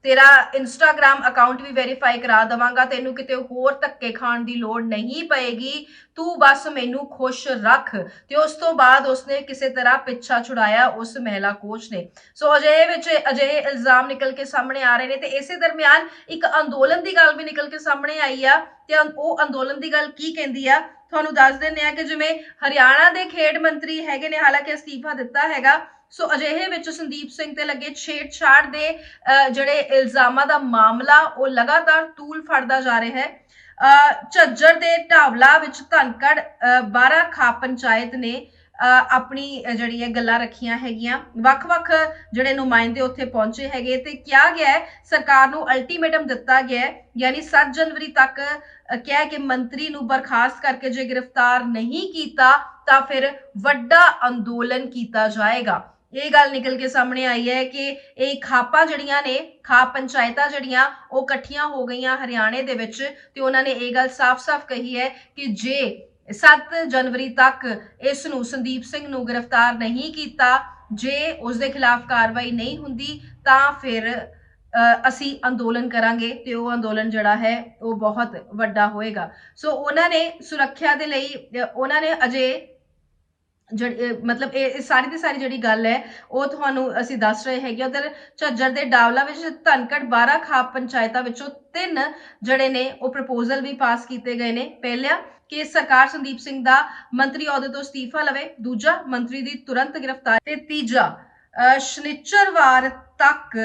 ਤੇਰਾ ਇੰਸਟਾਗ੍ਰਾਮ ਅਕਾਊਂਟ ਵੀ ਵੈਰੀਫਾਈ ਕਰਾ ਦਵਾਂਗਾ, ਤੈਨੂੰ ਕਿਤੇ ਹੋਰ ਧੱਕੇ ਖਾਣ ਦੀ ਲੋੜ ਨਹੀਂ ਪਏਗੀ, ਤੂੰ ਬਸ ਮੈਨੂੰ ਖੁਸ਼ ਰੱਖ। ਤੇ ਉਸ ਤੋਂ ਬਾਅਦ ਉਸਨੇ ਕਿਸੇ ਤਰ੍ਹਾਂ ਪਿੱਛਾ ਛੁਡਾਇਆ ਉਸ ਮਹਿਲਾ ਕੋਚ ਨੇ। ਸੋ ਅਜਿਹੇ ਇਲਜ਼ਾਮ ਨਿਕਲ ਕੇ ਸਾਹਮਣੇ ਆ ਰਹੇ ਨੇ ਤੇ ਇਸੇ ਦਰਮਿਆਨ ਇੱਕ ਅੰਦੋਲਨ ਦੀ ਗੱਲ ਵੀ ਨਿਕਲ ਕੇ ਸਾਹਮਣੇ ਆਈ ਆ ਤੇ ਉਹ ਅੰਦੋਲਨ ਦੀ ਗੱਲ ਕੀ ਕਹਿੰਦੀ ਆ ਤੁਹਾਨੂੰ ਦੱਸ ਦਿੰਦੇ ਆ ਕਿ ਜਿਵੇਂ ਹਰਿਆਣਾ ਦੇ ਖੇਡ ਮੰਤਰੀ ਹੈਗੇ ਨੇ, ਹਾਲਾਂਕਿ ਅਸਤੀਫਾ ਦਿੱਤਾ ਹੈਗਾ, ਸੋ ਅਜਿਹੇ ਵਿੱਚ ਸੰਦੀਪ ਸਿੰਘ ਤੇ ਲੱਗੇ ਛੇੜਛਾੜ ਦੇ ਜਿਹੜੇ ਇਲਜ਼ਾਮਾਂ ਦਾ ਮਾਮਲਾ ਉਹ ਲਗਾਤਾਰ ਤੂਲ ਫੜਦਾ ਜਾ ਰਿਹਾ ਹੈ। ਝੱਜਰ ਦੇ ਢਾਵਲਾ ਵਿੱਚ ਧਨਕੜ 12 ਖਾਪ ਪੰਚਾਇਤ ਨੇ ਆਪਣੀ ਜਿਹੜੀ ਹੈ ਗੱਲਾਂ ਰੱਖੀਆਂ ਹੈਗੀਆਂ। ਵੱਖ-ਵੱਖ ਜਿਹੜੇ ਨੁਮਾਇੰਦੇ ਉੱਥੇ ਪਹੁੰਚੇ ਹੈਗੇ ਤੇ ਕਿਹਾ ਗਿਆ ਹੈ ਸਰਕਾਰ ਨੂੰ ਅਲਟੀਮੇਟਮ ਦਿੱਤਾ ਗਿਆ ਹੈ, ਯਾਨੀ 7 ਜਨਵਰੀ ਤੱਕ ਕਿਹਾ ਕਿ ਮੰਤਰੀ ਨੂੰ ਬਰਖਾਸਤ ਕਰਕੇ ਜੇ ਗ੍ਰਿਫਤਾਰ ਨਹੀਂ ਕੀਤਾ ਤਾਂ ਫਿਰ ਵੱਡਾ ਅੰਦੋਲਨ ਕੀਤਾ ਜਾਏਗਾ। ਇਹ ਗੱਲ ਨਿਕਲ ਕੇ ਸਾਹਮਣੇ ਆਈ ਹੈ ਕਿ ਇਹ ਖਾਪਾਂ ਜਿਹੜੀਆਂ ਨੇ, ਖਾਪ ਪੰਚਾਇਤਾਂ ਜਿਹੜੀਆਂ ਉਹ ਇਕੱਠੀਆਂ ਹੋ ਗਈਆਂ ਹਰਿਆਣੇ ਦੇ ਵਿੱਚ ਤੇ ਉਹਨਾਂ ਨੇ ਇਹ ਗੱਲ ਸਾਫ਼-ਸਾਫ਼ ਕਹੀ ਹੈ ਕਿ ਜੇ 7 ਜਨਵਰੀ ਤੱਕ ਇਸ ਨੂੰ ਸੰਦੀਪ ਸਿੰਘ ਨੂੰ ਗ੍ਰਿਫਤਾਰ ਨਹੀਂ ਕੀਤਾ, ਜੇ ਉਸ ਦੇ ਖਿਲਾਫ ਕਾਰਵਾਈ ਨਹੀਂ ਹੁੰਦੀ ਤਾਂ ਫਿਰ ਅਸੀਂ ਅੰਦੋਲਨ ਕਰਾਂਗੇ ਤੇ ਉਹ ਅੰਦੋਲਨ ਜਿਹੜਾ ਹੈ ਉਹ ਬਹੁਤ ਵੱਡਾ ਹੋਏਗਾ। ਸੋ ਉਹਨਾਂ ਨੇ ਸੁਰੱਖਿਆ ਦੇ ਲਈ ਉਹਨਾਂ ਨੇ ਅਜੇ मतलब ये सारी की सारी जी गल है वो तुहानू असी दस रहे हैं। उधर झज्जर के डावला धनकड़ 12 खाप पंचायतों 3 जड़े ने वो प्रपोजल भी पास किए गए ने। पहला कि सरकार संदीप सिंह दा मंत्री अहुदे तो अस्तीफा लवे, दूजा मंत्री की तुरंत गिरफ्तारी ते तीजा शनिचरवार तक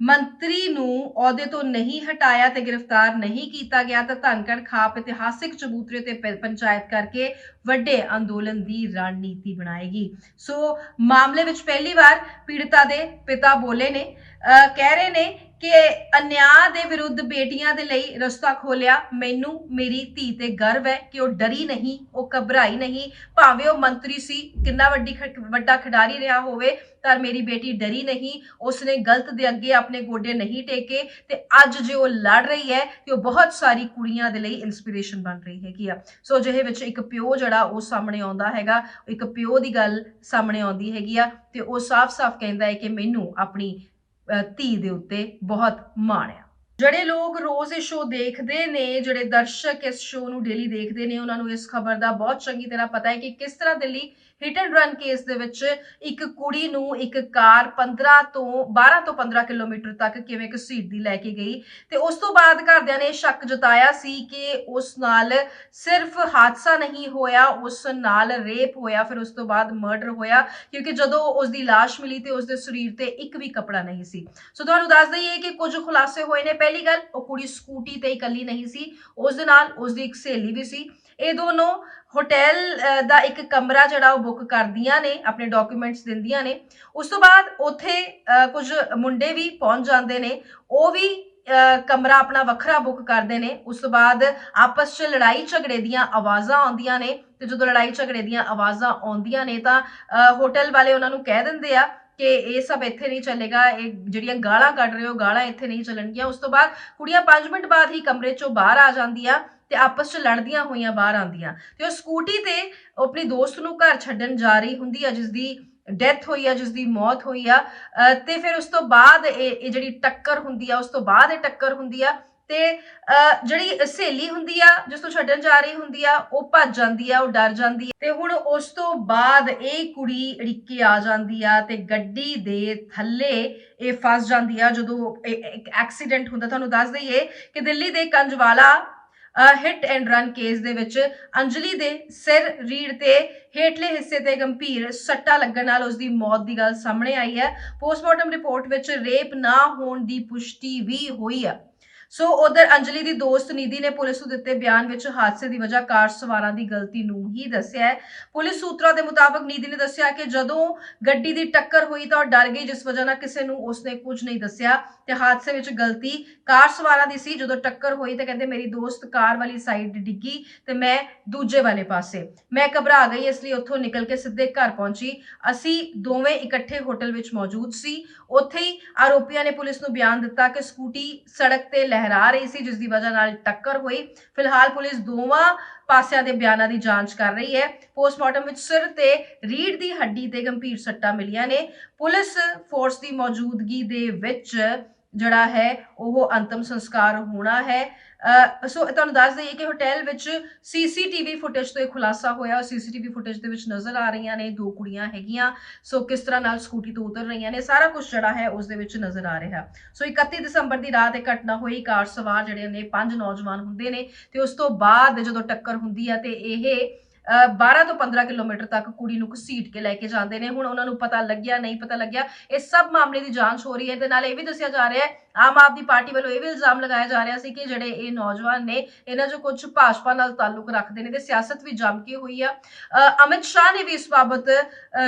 मंत्री नूं अहुदे तो नहीं हटाया ते गिरफ्तार नहीं किया गया तो धनकड़ खाप इतिहासिक चबूतरे ते पंचायत करके वड्डे अंदोलन की रणनीति बनाएगी। सो मामले विच पहली बार पीड़िता दे पिता बोले ने, कह रहे ने कि अन्याय दे विरुद्ध बेटियां दे लई रस्ता खोलिया। मैनू मेरी धी ते गर्व है कि वह डरी नहीं, वह घबराई नहीं, भावें वह मंत्री सी, कितना वड्डा खिडारी रहा होवे, पर मेरी बेटी डरी नहीं, उसने गलत दे अगे अपने गोडे नहीं टेके ते अज जो लड़ रही है कि वह बहुत सारी कुड़ियां दे लई इंस्पिरेशन बन रही हैगी। सो जिहे विच एक प्यो जड़ा वो सामने आउंदा हैगा, एक प्यो दी गल सामने आउंदी हैगी ते वो साफ साफ कहंदा है कि मैनू अपनी धी दे उत्ते बहुत माण है। ਜਿਹੜੇ ਲੋग रोज ये शो देखते ने, ਜਿਹੜੇ दर्शक इस शो ਨੂੰ डेली देखते ने, उन्होंने इस खबर का बहुत चंगी तरह पता है कि किस तरह Delhi hit and run case ਦੇ ਵਿੱਚ ਇੱਕ ਕੁੜੀ ਨੂੰ ਇੱਕ ਕਾਰ 12 ਤੋਂ 15 ਕਿਲੋਮੀਟਰ ਤੱਕ ਕਿਵੇਂ ਘਸੀਟਦੀ ਲੈ ਕੇ ਗਈ ਤੇ ਉਸ ਤੋਂ ਬਾਅਦ ਘਰਦਿਆਂ ਨੇ ਸ਼ੱਕ ਜਤਾਇਆ ਸੀ ਕਿ ਉਸ ਨਾਲ ਸਿਰਫ ਹਾਦਸਾ ਨਹੀਂ ਹੋਇਆ, ਉਸ ਨਾਲ ਰੇਪ ਹੋਇਆ, ਫਿਰ ਉਸ ਤੋਂ ਬਾਅਦ ਮਰਡਰ ਹੋਇਆ ਕਿਉਂਕਿ ਜਦੋਂ ਉਸ ਦੀ ਲਾਸ਼ ਮਿਲੀ ਤੇ ਉਸ ਦੇ ਸਰੀਰ ਤੇ ਇੱਕ ਵੀ ਕੱਪੜਾ ਨਹੀਂ ਸੀ। ਸੋ ਤੁਹਾਨੂੰ ਦੱਸ ਦਈਏ ਕਿ ਕੁਝ ਖੁਲਾਸੇ ਹੋਏ ਨੇ। ਪਹਿਲੀ ਗੱਲ, ਉਹ ਕੁੜੀ ਸਕੂਟੀ ਤੇ ਇਕੱਲੀ ਨਹੀਂ ਸੀ, ਉਸ ਦੇ ਨਾਲ ਉਸ ਦੀ ਇੱਕ ਸਹੇਲੀ ਵੀ ਸੀ। ਇਹ ਦੋਨੋਂ होटल ਦਾ ਇੱਕ ਕਮਰਾ ਜਿਹੜਾ ਉਹ ਬੁੱਕ ਕਰਦੀਆਂ ਨੇ, ਆਪਣੇ ਡਾਕੂਮੈਂਟਸ ਦਿੰਦੀਆਂ ਨੇ। ਉਸ ਤੋਂ ਬਾਅਦ ਉੱਥੇ ਕੁਝ ਮੁੰਡੇ ਵੀ ਪਹੁੰਚ ਜਾਂਦੇ ਨੇ, ਉਹ ਵੀ ਕਮਰਾ ਆਪਣਾ ਵੱਖਰਾ ਬੁੱਕ ਕਰਦੇ ਨੇ। ਉਸ ਤੋਂ ਬਾਅਦ ਆਪਸ 'ਚ ਲੜਾਈ ਝਗੜੇ ਦੀਆਂ ਆਵਾਜ਼ਾਂ ਆਉਂਦੀਆਂ ਨੇ ਤੇ ਜਦੋਂ ਲੜਾਈ ਝਗੜੇ ਦੀਆਂ ਆਵਾਜ਼ਾਂ ਆਉਂਦੀਆਂ ਨੇ ਤਾਂ ਹੋਟਲ ਵਾਲੇ ਉਹਨਾਂ ਨੂੰ ਕਹਿ ਦਿੰਦੇ ਆ कि ये सब इत्थे नहीं चलेगा, ये जिहड़ियां गालां कढ रहे हो गालां इत्थे नहीं चलणगियां। उस तो बाद कुड़ियां 5 मिनट बाद ही कमरे चों बाहर आ जांदियां ते आपस च लड़दियां होईयां बाहर आंदियां ते ओह स्कूटी ते अपनी दोस्त नूं घर छड्डण जा रही हुंदी है जिसदी डेथ हुई है, जिसदी मौत हुई है ते फिर उस तो बाद ये जिहड़ी टक्कर हुंदी है, उस तो बाद ये टक्कर हुंदी है ਤੇ ਜਿਹੜੀ ਸਹੇਲੀ ਹੁੰਦੀ ਆ ਜਿਸ ਤੋਂ ਛੱਡਣ ਜਾ ਰਹੀ ਹੁੰਦੀ ਆ ਉਹ ਭੱਜ ਜਾਂਦੀ ਆ, ਉਹ ਡਰ ਜਾਂਦੀ ਤੇ ਹੁਣ ਉਸ ਤੋਂ ਬਾਅਦ ਇਹ ਕੁੜੀ ਅੜਿੱਕੇ ਆ ਜਾਂਦੀ ਆ ਤੇ ਗੱਡੀ ਦੇ ਥੱਲੇ ਇਹ ਫਸ ਜਾਂਦੀ ਆ ਜਦੋਂ ਇੱਕ ਐਕਸੀਡੈਂਟ ਹੁੰਦਾ। ਤੁਹਾਨੂੰ ਦੱਸ ਦਈਏ ਕਿ ਦਿੱਲੀ ਦੇ ਕੰਜਵਾਲਾ हिट एंड रन केस दे विच अंजलि दे सिर रीढ़ ते हेठले हिस्से ते गंभीर सट्टा लगन नाल उसदी मौत दी गल सामने आई है। पोस्टमार्टम रिपोर्ट विच रेप ना होण दी पुष्टि भी हुई है। सो उधर अंजलि दी दोस्त निधि ने पुलिस नूं दित्ते बयान विच हादसे दी वजह कार सवारां दी गलती नूं ही दस्सिया है। पुलिस सूत्रां दे मुताबिक निधि ने दस्सिया कि जदों गड्डी दी टक्कर हुई तां डर गई, जिस वजह नाल किसी नूं उसने कुछ नहीं दस्सिया ते हादसे विच गलती कार सवारां दी सी। जदों टक्कर हुई ते कहंदे मेरी दोस्त कार वाली साइड डिग्गी ते मैं दूजे वाले पासे, मैं घबरा गई इसलिए उत्थों निकल के सीधे घर पहुंची। असी दोवें इकट्ठे होटल विच मौजूद सी। उत्थे ही आरोपियां ने पुलिस नूं बयान दिता कि स्कूटी सड़क ते लहरा रही सी जिसकी वजह नाल टक्कर हुई। फिलहाल पुलिस दोवां पासियां दे बयानां दी जांच कर रही है। पोस्टमार्टम विच सिर ते रीढ़ दी हड्डी ते गंभीर सट्टां मिलियां ने। पुलिस फोर्स की मौजूदगी दे विच जड़ा है वो अंतिम संस्कार होना है। सो तुहानूं दस दईए कि होटल विच CCTV फुटेज तो खुलासा होया। CCTV फुटेज दे विच नज़र आ रही ने 2 कुड़ियां हैगियां। सो किस तरह नाल स्कूटी तो उतर रही ने, सारा कुछ जड़ा है उस दे विच नज़र आ रहा। सो 31 दिसंबर की रात एक घटना हुई। कार सवार जिहड़े ने 5 नौजवान हुंदे ने ते उस तो बाद जदों टक्कर हुंदी है ते इह 12 ਤੋਂ 15 ਕਿਲੋਮੀਟਰ ਤੱਕ ਕੁੜੀ ਨੂੰ ਘਸੀਟ ਕੇ ਲੈ ਕੇ ਜਾਂਦੇ ਨੇ। ਹੁਣ ਉਹਨਾਂ ਨੂੰ ਪਤਾ ਲੱਗਿਆ ਨਹੀਂ ਪਤਾ ਲੱਗਿਆ, ਇਹ ਸਭ ਮਾਮਲੇ ਦੀ ਜਾਂਚ ਹੋ ਰਹੀ ਹੈ। ਤੇ ਨਾਲ ਇਹ ਵੀ ਦੱਸਿਆ ਜਾ ਰਿਹਾ ਹੈ, ਆਮ ਆਦਮੀ ਪਾਰਟੀ ਵੱਲੋਂ ਇਹ ਵੀ ਇਲਜ਼ਾਮ ਲਗਾਇਆ ਜਾ ਰਿਹਾ ਸੀ ਕਿ ਜਿਹੜੇ ਇਹ ਨੌਜਵਾਨ ਨੇ ਇਹਨਾਂ 'ਚੋਂ ਕੁਝ ਭਾਜਪਾ ਨਾਲ ਤਾਲੁਕ ਰੱਖਦੇ ਨੇ ਤੇ ਸਿਆਸਤ ਵੀ ਜੰਮ ਕੇ ਹੋਈ ਆ। ਅਮਿਤ ਸ਼ਾਹ ਨੇ ਵੀ ਇਸ ਬਾਬਤ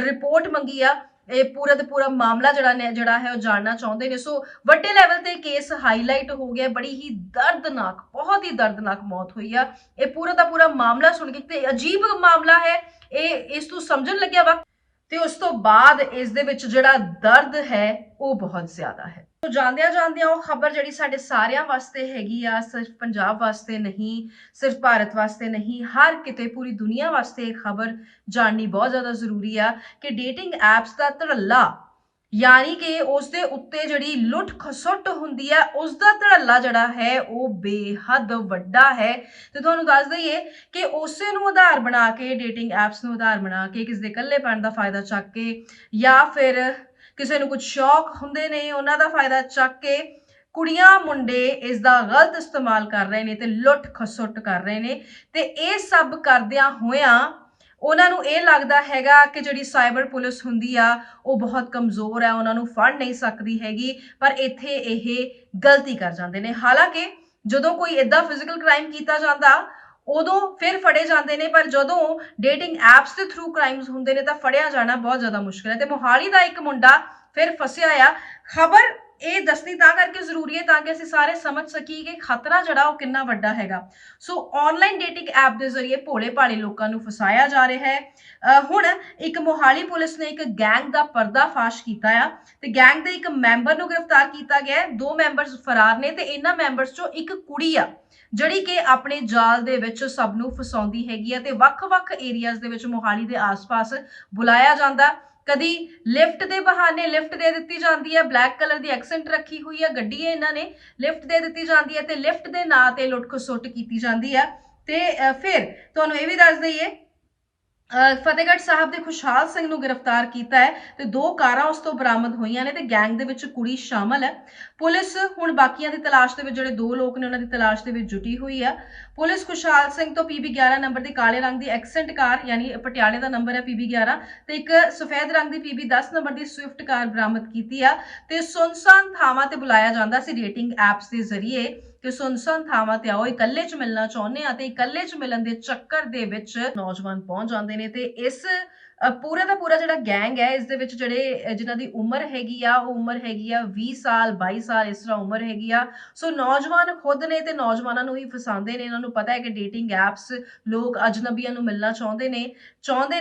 ਰਿਪੋਰਟ ਮੰਗੀ ਆ। ਇਹ ਪੂਰਾ ਤੇ ਪੂਰਾ ਮਾਮਲਾ ਜਿਹੜਾ ਹੈ ਉਹ ਜਾਣਨਾ ਚਾਹੁੰਦੇ ਨੇ। ਸੋ ਵੱਡੇ ਲੈਵਲ ਤੇ ਕੇਸ ਹਾਈਲਾਈਟ ਹੋ ਗਿਆ, ਬੜੀ ਹੀ ਦਰਦਨਾਕ, ਬਹੁਤ ਹੀ ਦਰਦਨਾਕ ਮੌਤ ਹੋਈ ਆ। ਇਹ ਪੂਰਾ ਦਾ ਪੂਰਾ ਮਾਮਲਾ ਸੁਣ ਕੇ ਤੇ ਅਜੀਬ ਮਾਮਲਾ ਹੈ ਇਹ, ਇਸ ਤੋਂ ਸਮਝਣ ਲੱਗਿਆ ਵਕਤ ਤੇ ਉਸ ਤੋਂ ਬਾਅਦ ਇਸ ਦੇ ਵਿੱਚ ਜਿਹੜਾ ਦਰਦ ਹੈ ਉਹ ਬਹੁਤ ਜ਼ਿਆਦਾ ਹੈ। ਤੋ ਜਾਂਦਿਆਂ ਉਹ ਖਬਰ ਜਿਹੜੀ ਸਾਡੇ ਸਾਰਿਆਂ ਵਾਸਤੇ ਹੈਗੀ ਆ, ਸਿਰਫ ਪੰਜਾਬ ਵਾਸਤੇ ਨਹੀਂ, ਸਿਰਫ ਭਾਰਤ ਵਾਸਤੇ ਨਹੀਂ, ਹਰ ਕਿਤੇ ਪੂਰੀ ਦੁਨੀਆ ਵਾਸਤੇ ਇਹ ਖਬਰ ਜਾਣਨੀ ਬਹੁਤ ਜ਼ਿਆਦਾ ਜ਼ਰੂਰੀ ਆ ਕਿ ਡੇਟਿੰਗ ਐਪਸ ਦਾ ਧੜੱਲਾ, ਯਾਨੀ ਕਿ ਉਸ ਦੇ ਉੱਤੇ ਜਿਹੜੀ ਲੁੱਟ ਖਸੁੱਟ ਹੁੰਦੀ ਹੈ ਉਸ ਦਾ ਧੜੱਲਾ ਜਿਹੜਾ ਹੈ ਉਹ ਬੇਹੱਦ ਵੱਡਾ ਹੈ। ਤੇ ਤੁਹਾਨੂੰ ਦੱਸ ਦਈਏ ਕਿ ਉਸੇ ਨੂੰ ਆਧਾਰ ਬਣਾ ਕੇ, ਡੇਟਿੰਗ ਐਪਸ ਨੂੰ ਆਧਾਰ ਬਣਾ ਕੇ ਕਿਸੇ ਦੇ ਇਕੱਲੇਪਣ ਦਾ ਫਾਇਦਾ ਚੱਕ ਕੇ ਜਾਂ ਫਿਰ ਕਿਸੇ ਨੂੰ ਕੁਝ ਸ਼ੌਕ ਹੁੰਦੇ ਨੇ ਉਹਨਾਂ ਦਾ ਫਾਇਦਾ ਚੱਕ ਕੇ ਕੁੜੀਆਂ ਮੁੰਡੇ ਇਸ ਦਾ ਗਲਤ ਇਸਤੇਮਾਲ ਕਰ ਰਹੇ ਨੇ ਤੇ ਲੁੱਟ ਖਸੁੱਟ ਕਰ ਰਹੇ ਨੇ। ਤੇ ਇਹ ਸਭ ਕਰਦਿਆਂ ਹੋਇਆਂ ਉਹਨਾਂ ਨੂੰ ਇਹ ਲੱਗਦਾ ਹੈਗਾ ਕਿ ਜਿਹੜੀ ਸਾਈਬਰ ਪੁਲਿਸ ਹੁੰਦੀ ਆ ਉਹ ਬਹੁਤ ਕਮਜ਼ੋਰ ਹੈ, ਉਹਨਾਂ ਨੂੰ ਫੜ ਨਹੀਂ ਸਕਦੀ ਹੈਗੀ, ਪਰ ਇੱਥੇ ਇਹ ਗਲਤੀ ਕਰ ਜਾਂਦੇ ਨੇ। ਹਾਲਾਂਕਿ ਜਦੋਂ ਕੋਈ ਏਦਾਂ ਫਿਜ਼ੀਕਲ ਕ੍ਰਾਈਮ ਕੀਤਾ ਜਾਂਦਾ ਉਦੋਂ ਫਿਰ ਫੜੇ ਜਾਂਦੇ ਨੇ, ਪਰ ਜਦੋਂ ਡੇਟਿੰਗ ਐਪਸ ਦੇ ਥਰੂ ਕ੍ਰਾਈਮਸ ਹੁੰਦੇ ਨੇ ਤਾਂ ਫੜਿਆ ਜਾਣਾ ਬਹੁਤ ਜ਼ਿਆਦਾ ਮੁਸ਼ਕਿਲ ਹੈ। ਤੇ ਮੋਹਾਲੀ ਦਾ ਇੱਕ ਮੁੰਡਾ ਫਿਰ ਫਸਿਆ ਆ। ਖਬਰ ਇਹ ਦੱਸਣੀ ਤਾਂ ਕਰਕੇ ਜ਼ਰੂਰੀ ਹੈ ਤਾਂ ਕਿ ਅਸੀਂ ਸਾਰੇ ਸਮਝ ਸਕੀਏ ਕਿ ਖਤਰਾ ਜਿਹੜਾ ਉਹ ਕਿੰਨਾ ਵੱਡਾ ਹੈਗਾ। ਸੋ ਆਨਲਾਈਨ ਡੇਟਿੰਗ ਐਪ ਦੇ ਜ਼ਰੀਏ ਭੋਲੇ ਭਾਲੇ ਲੋਕਾਂ ਨੂੰ ਫਸਾਇਆ ਜਾ ਰਿਹਾ ਹੈ। ਹੁਣ ਇੱਕ ਮੋਹਾਲੀ ਪੁਲਿਸ ਨੇ ਇੱਕ ਗੈਂਗ ਦਾ ਪਰਦਾਫਾਸ਼ ਕੀਤਾ ਆ ਤੇ ਗੈਂਗ ਦੇ ਇੱਕ ਮੈਂਬਰ ਨੂੰ ਗ੍ਰਿਫਤਾਰ ਕੀਤਾ ਗਿਆ। 2 ਮੈਂਬਰਸ ਫਰਾਰ ਨੇ ਤੇ ਇਹਨਾਂ ਮੈਂਬਰਸ ਚੋਂ ਇੱਕ ਕੁੜੀ ਆ ਜਿਹੜੀ ਕਿ ਆਪਣੇ ਜਾਲ ਦੇ ਵਿੱਚ ਸਭ ਨੂੰ ਫਸਾਉਂਦੀ ਹੈਗੀ ਆ ਤੇ ਵੱਖ-ਵੱਖ ਏਰੀਆਜ਼ ਦੇ ਵਿੱਚ ਮੋਹਾਲੀ ਦੇ ਆਸ-ਪਾਸ ਬੁਲਾਇਆ ਜਾਂਦਾ। ਕਦੀ ਲਿਫਟ ਦੇ ਬਹਾਨੇ ਲਿਫਟ ਦੇ ਦਿੱਤੀ ਜਾਂਦੀ ਹੈ, ਬਲੈਕ ਕਲਰ ਦੀ ਐਕਸੈਂਟ ਰੱਖੀ ਹੋਈ ਹੈ ਗੱਡੀ ਹੈ, ਇਹਨਾਂ ਨੇ ਲਿਫਟ ਦੇ ਦਿੱਤੀ ਜਾਂਦੀ ਹੈ ਤੇ ਲਿਫਟ ਦੇ ਨਾਂ ਤੇ ਲੁੱਟ ਖਸੁੱਟ ਕੀਤੀ ਜਾਂਦੀ ਹੈ। ਤੇ ਫਿਰ ਤੁਹਾਨੂੰ ਇਹ ਵੀ ਦੱਸ ਦਈਏ ਫਤਿਹਗੜ੍ਹ ਸਾਹਿਬ ਦੇ ਖੁਸ਼ਹਾਲ ਸਿੰਘ ਨੂੰ ਗ੍ਰਿਫਤਾਰ ਕੀਤਾ ਹੈ ਤੇ 2 ਕਾਰਾਂ ਉਸ ਤੋਂ ਬਰਾਮਦ ਹੋਈਆਂ ਨੇ ਤੇ ਗੈਂਗ ਦੇ ਵਿੱਚ ਕੁੜੀ ਸ਼ਾਮਲ ਹੈ। ਪੁਲਿਸ ਹੁਣ ਬਾਕੀਆਂ ਦੀ ਤਲਾਸ਼ ਦੇ ਵਿੱਚ, ਜਿਹੜੇ 2 ਲੋਕ ਨੇ ਉਹਨਾਂ ਦੀ ਤਲਾਸ਼ ਦੇ ਵਿੱਚ ਜੁਟੀ ਹੋਈ ਆ। ਪੁਲਿਸ ਖੁਸ਼ਹਾਲ ਸਿੰਘ ਤੋਂ PB 11 ਨੰਬਰ ਦੀ ਕਾਲੇ ਰੰਗ ਦੀ ਐਕਸੈਂਟ ਕਾਰ, ਯਾਨੀ ਪਟਿਆਲੇ ਦਾ ਨੰਬਰ ਹੈ PB 11, ਤੇ ਇੱਕ ਸਫੈਦ ਰੰਗ ਦੀ PB 10 ਨੰਬਰ ਦੀ ਸਵਿਫਟ ਕਾਰ ਬਰਾਮਦ ਕੀਤੀ ਆ। ਤੇ ਸੁਨਸਾਨ ਥਾਵਾਂ ਤੇ ਬੁਲਾਇਆ ਜਾਂਦਾ ਸੀ ਡੇਟਿੰਗ ਐਪਸ ਦੇ ਜ਼ਰੀਏ ਕਿ ਸੁਨਸਾਨ ਥਾਵਾਂ ਤੇ ਆਓ, ਇਕੱਲੇ 'ਚ ਮਿਲਣਾ ਚਾਹੁੰਦੇ ਆ ਤੇ ਇਕੱਲੇ 'ਚ ਮਿਲਣ ਦੇ ਚੱਕਰ ਦੇ ਵਿੱਚ ਨੌਜਵਾਨ ਪਹੁੰਚ ਜਾਂਦੇ ਨੇ। ਤੇ ਇਸ ਪੂਰਾ ਦਾ ਪੂਰਾ ਜਿਹੜਾ ਗੈਂਗ ਹੈ ਇਸ ਦੇ ਵਿੱਚ ਜਿਹੜੇ ਜਿਨ੍ਹਾਂ ਦੀ ਉਮਰ ਹੈਗੀ ਆ ਉਹ ਉਮਰ ਹੈਗੀ ਆ 20 ਸਾਲ 22 ਸਾਲ ਇਸ ਤਰ੍ਹਾਂ ਉਮਰ ਹੈਗੀ ਆ। ਸੋ ਨੌਜਵਾਨ ਖੁਦ ਨੇ ਤੇ ਨੌਜਵਾਨਾਂ ਨੂੰ ਹੀ ਫਸਾਉਂਦੇ ਨੇ। ਇਹਨਾਂ ਨੂੰ ਪਤਾ ਹੈ ਕਿ ਡੇਟਿੰਗ ਐਪਸ ਲੋਕ ਅਜਨਬੀਆਂ ਨੂੰ ਮਿਲਣਾ ਚਾਹੁੰਦੇ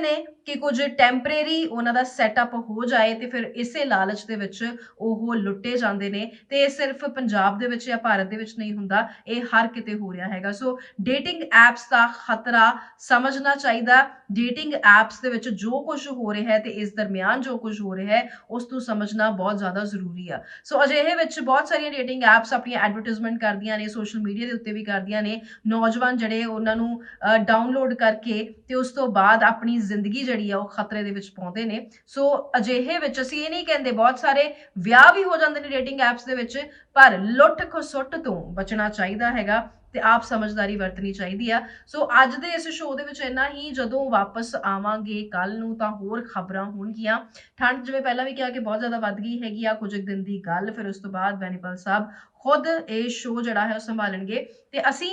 ਨੇ ਕਿ ਕੁਝ ਟੈਂਪਰੇਰੀ ਉਹਨਾਂ ਦਾ ਸੈਟਅਪ ਹੋ ਜਾਏ ਤੇ ਫਿਰ ਇਸੇ ਲਾਲਚ ਦੇ ਵਿੱਚ ਉਹ ਲੁੱਟੇ ਜਾਂਦੇ ਨੇ। ਤੇ ਇਹ ਸਿਰਫ ਪੰਜਾਬ ਦੇ ਵਿੱਚ ਜਾਂ ਭਾਰਤ ਦੇ ਵਿੱਚ ਨਹੀਂ ਹੁੰਦਾ, ਇਹ ਹਰ ਕਿਤੇ ਹੋ ਰਿਹਾ ਹੈਗਾ। ਸੋ ਡੇਟਿੰਗ ਐਪਸ ਦਾ ਖਤਰਾ ਸਮਝਣਾ ਚਾਹੀਦਾ। ਡੇਟਿੰਗ ਐਪਸ ਦੇ ਵਿੱਚ ਜੋ ਕੁਝ ਹੋ ਰਿਹਾ ਹੈ ਤੇ ਇਸ ਦਰਮਿਆਨ ਜੋ ਕੁਝ ਹੋ ਰਿਹਾ ਹੈ ਉਸ ਤੋਂ ਸਮਝਣਾ ਬਹੁਤ ਜ਼ਿਆਦਾ ਜ਼ਰੂਰੀ ਆ। ਸੋ ਅਜਿਹੇ ਵਿੱਚ ਬਹੁਤ ਸਾਰੀਆਂ ਡੇਟਿੰਗ ਐਪਸ ਆਪਣੀਆਂ ਐਡਵਰਟਾਈਜ਼ਮੈਂਟ ਕਰਦੀਆਂ ਨੇ, ਸੋਸ਼ਲ ਮੀਡੀਆ ਦੇ ਉੱਤੇ ਵੀ ਕਰਦੀਆਂ ਨੇ। ਨੌਜਵਾਨ ਜਿਹੜੇ ਉਹਨਾਂ ਨੂੰ ਡਾਊਨਲੋਡ ਕਰਕੇ ਤੇ ਉਸ ਤੋਂ ਬਾਅਦ ਆਪਣੀ ਜ਼ਿੰਦਗੀ ਜਿਹੜੀ ਆ ਉਹ ਖਤਰੇ ਦੇ ਵਿੱਚ ਪਾਉਂਦੇ ਨੇ। ਸੋ ਅਜਿਹੇ ਵਿੱਚ ਅਸੀਂ ਇਹ ਨਹੀਂ ਕਹਿੰਦੇ, ਬਹੁਤ ਸਾਰੇ ਵਿਆਹ ਵੀ ਹੋ ਜਾਂਦੇ ਨੇ ਡੇਟਿੰਗ ਐਪਸ ਦੇ ਵਿੱਚ, ਪਰ ਲੁੱਟ ਖਸੁੱਟ ਤੋਂ ਬਚਣਾ ਚਾਹੀਦਾ ਹੈਗਾ ਤੇ ਆਪ ਸਮਝਦਾਰੀ ਵਰਤਣੀ ਚਾਹੀਦੀ ਆ। ਸੋ ਅੱਜ ਦੇ ਇਸ ਸ਼ੋਅ ਦੇ ਵਿੱਚ ਇੰਨਾ ਹੀ। ਜਦੋਂ ਵਾਪਸ ਆਵਾਂਗੇ ਕੱਲ ਨੂੰ ਤਾਂ ਹੋਰ ਖਬਰਾਂ ਹੋਣਗੀਆਂ। ਠੰਡ ਜਿਵੇਂ ਪਹਿਲਾਂ ਵੀ ਕਿਹਾ ਕਿ ਬਹੁਤ ਜ਼ਿਆਦਾ ਵੱਧ ਗਈ ਹੈਗੀ ਆ, ਕੁਝ ਦਿਨ ਦੀ ਗੱਲ। ਫਿਰ ਉਸ ਤੋਂ ਬਾਅਦ ਬੈਨੀਪਾਲ ਸਾਹਿਬ ਖੁਦ ਇਹ ਸ਼ੋਅ ਜਿਹੜਾ ਹੈ ਉਹ ਸੰਭਾਲਣਗੇ। ਤੇ ਅਸੀਂ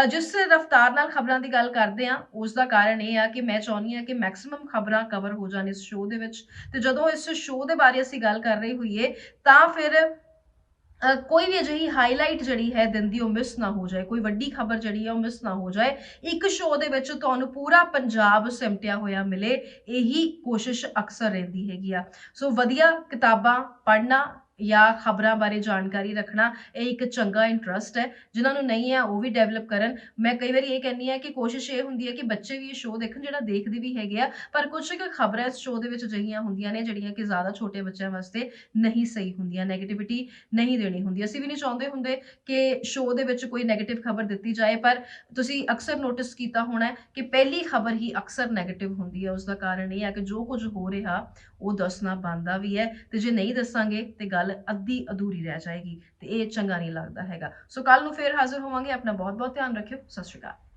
ਜਿਸ ਰਫ਼ਤਾਰ ਨਾਲ ਖਬਰਾਂ ਦੀ ਗੱਲ ਕਰਦੇ ਹਾਂ ਉਸ ਦਾ ਕਾਰਨ ਇਹ ਆ ਕਿ ਮੈਂ ਚਾਹੁੰਦੀ ਹਾਂ ਕਿ ਮੈਕਸਿਮਮ ਖਬਰਾਂ ਕਵਰ ਹੋ ਜਾਣ ਇਸ ਸ਼ੋਅ ਦੇ ਵਿੱਚ। ਤੇ ਜਦੋਂ ਇਸ ਸ਼ੋਅ ਦੇ ਬਾਰੇ ਅਸੀਂ ਗੱਲ ਕਰ ਰਹੇ ਹੋਈਏ ਤਾਂ ਫਿਰ ਕੋਈ ਵੀ ਅਜਿਹੀ ਹਾਈਲਾਈਟ ਜਿਹੜੀ ਹੈ ਦਿਨ ਦੀ ਉਹ ਮਿਸ ਨਾ ਹੋ ਜਾਏ, ਕੋਈ ਵੱਡੀ ਖਬਰ ਜਿਹੜੀ ਹੈ ਉਹ ਮਿਸ ਨਾ ਹੋ ਜਾਏ। ਇੱਕ ਸ਼ੋਅ ਦੇ ਵਿੱਚ ਤੁਹਾਨੂੰ ਪੂਰਾ ਪੰਜਾਬ ਸਿਮਟਿਆ ਹੋਇਆ ਮਿਲੇ, ਇਹੀ ਕੋਸ਼ਿਸ਼ ਅਕਸਰ ਰਹਿੰਦੀ ਹੈਗੀ ਆ। ਸੋ ਵਧੀਆ ਕਿਤਾਬਾਂ ਪੜ੍ਹਨਾ ਜਾਂ ਖਬਰਾਂ ਬਾਰੇ ਜਾਣਕਾਰੀ ਰੱਖਣਾ ਇਹ ਇੱਕ ਚੰਗਾ ਇੰਟਰਸਟ ਹੈ। ਜਿਨ੍ਹਾਂ ਨੂੰ ਨਹੀਂ ਹੈ ਉਹ ਵੀ ਡਿਵੈਲਪ ਕਰਨ। ਮੈਂ ਕਈ ਵਾਰੀ ਇਹ ਕਹਿੰਦੀ ਹਾਂ ਕਿ ਕੋਸ਼ਿਸ਼ ਇਹ ਹੁੰਦੀ ਹੈ ਕਿ ਬੱਚੇ ਵੀ ਇਹ ਸ਼ੋਅ ਦੇਖਣ, ਜਿਹੜਾ ਦੇਖਦੇ ਵੀ ਹੈਗੇ ਆ, ਪਰ ਕੁਝ ਕੁ ਖਬਰਾਂ ਇਸ ਸ਼ੋਅ ਦੇ ਵਿੱਚ ਅਜਿਹੀਆਂ ਹੁੰਦੀਆਂ ਨੇ ਜਿਹੜੀਆਂ ਕਿ ਜ਼ਿਆਦਾ ਛੋਟੇ ਬੱਚਿਆਂ ਵਾਸਤੇ ਨਹੀਂ ਸਹੀ ਹੁੰਦੀਆਂ, ਨੈਗੇਟਿਵਿਟੀ ਨਹੀਂ ਦੇਣੀ ਹੁੰਦੀ। ਅਸੀਂ ਵੀ ਨਹੀਂ ਚਾਹੁੰਦੇ ਹੁੰਦੇ ਕਿ ਸ਼ੋਅ ਦੇ ਵਿੱਚ ਕੋਈ ਨੈਗੇਟਿਵ ਖਬਰ ਦਿੱਤੀ ਜਾਏ, ਪਰ ਤੁਸੀਂ ਅਕਸਰ ਨੋਟਿਸ ਕੀਤਾ ਹੋਣਾ ਕਿ ਪਹਿਲੀ ਖਬਰ ਹੀ ਅਕਸਰ ਨੈਗੇਟਿਵ ਹੁੰਦੀ ਹੈ। ਉਸ ਦਾ ਕਾਰਨ ਇਹ ਹੈ ਕਿ ਜੋ ਕੁਝ ਹੋ ਰਿਹਾ ਉਹ ਦੱਸਣਾ ਬਣਦਾ ਵੀ ਹੈ, ਤੇ ਜੇ ਨਹੀਂ ਦੱਸਾਂਗੇ ਤੇ ਗੱਲ ਅੱਧੀ ਅਧੂਰੀ ਰਹਿ ਜਾਏਗੀ ਤੇ ਇਹ ਚੰਗਾ ਨਹੀਂ ਲੱਗਦਾ ਹੈਗਾ। ਸੋ ਕੱਲ ਨੂੰ ਫੇਰ ਹਾਜ਼ਰ ਹੋਵਾਂਗੇ। ਆਪਣਾ ਬਹੁਤ ਬਹੁਤ ਧਿਆਨ ਰੱਖਿਓ। ਸਤਿ ਸ਼੍ਰੀ ਅਕਾਲ।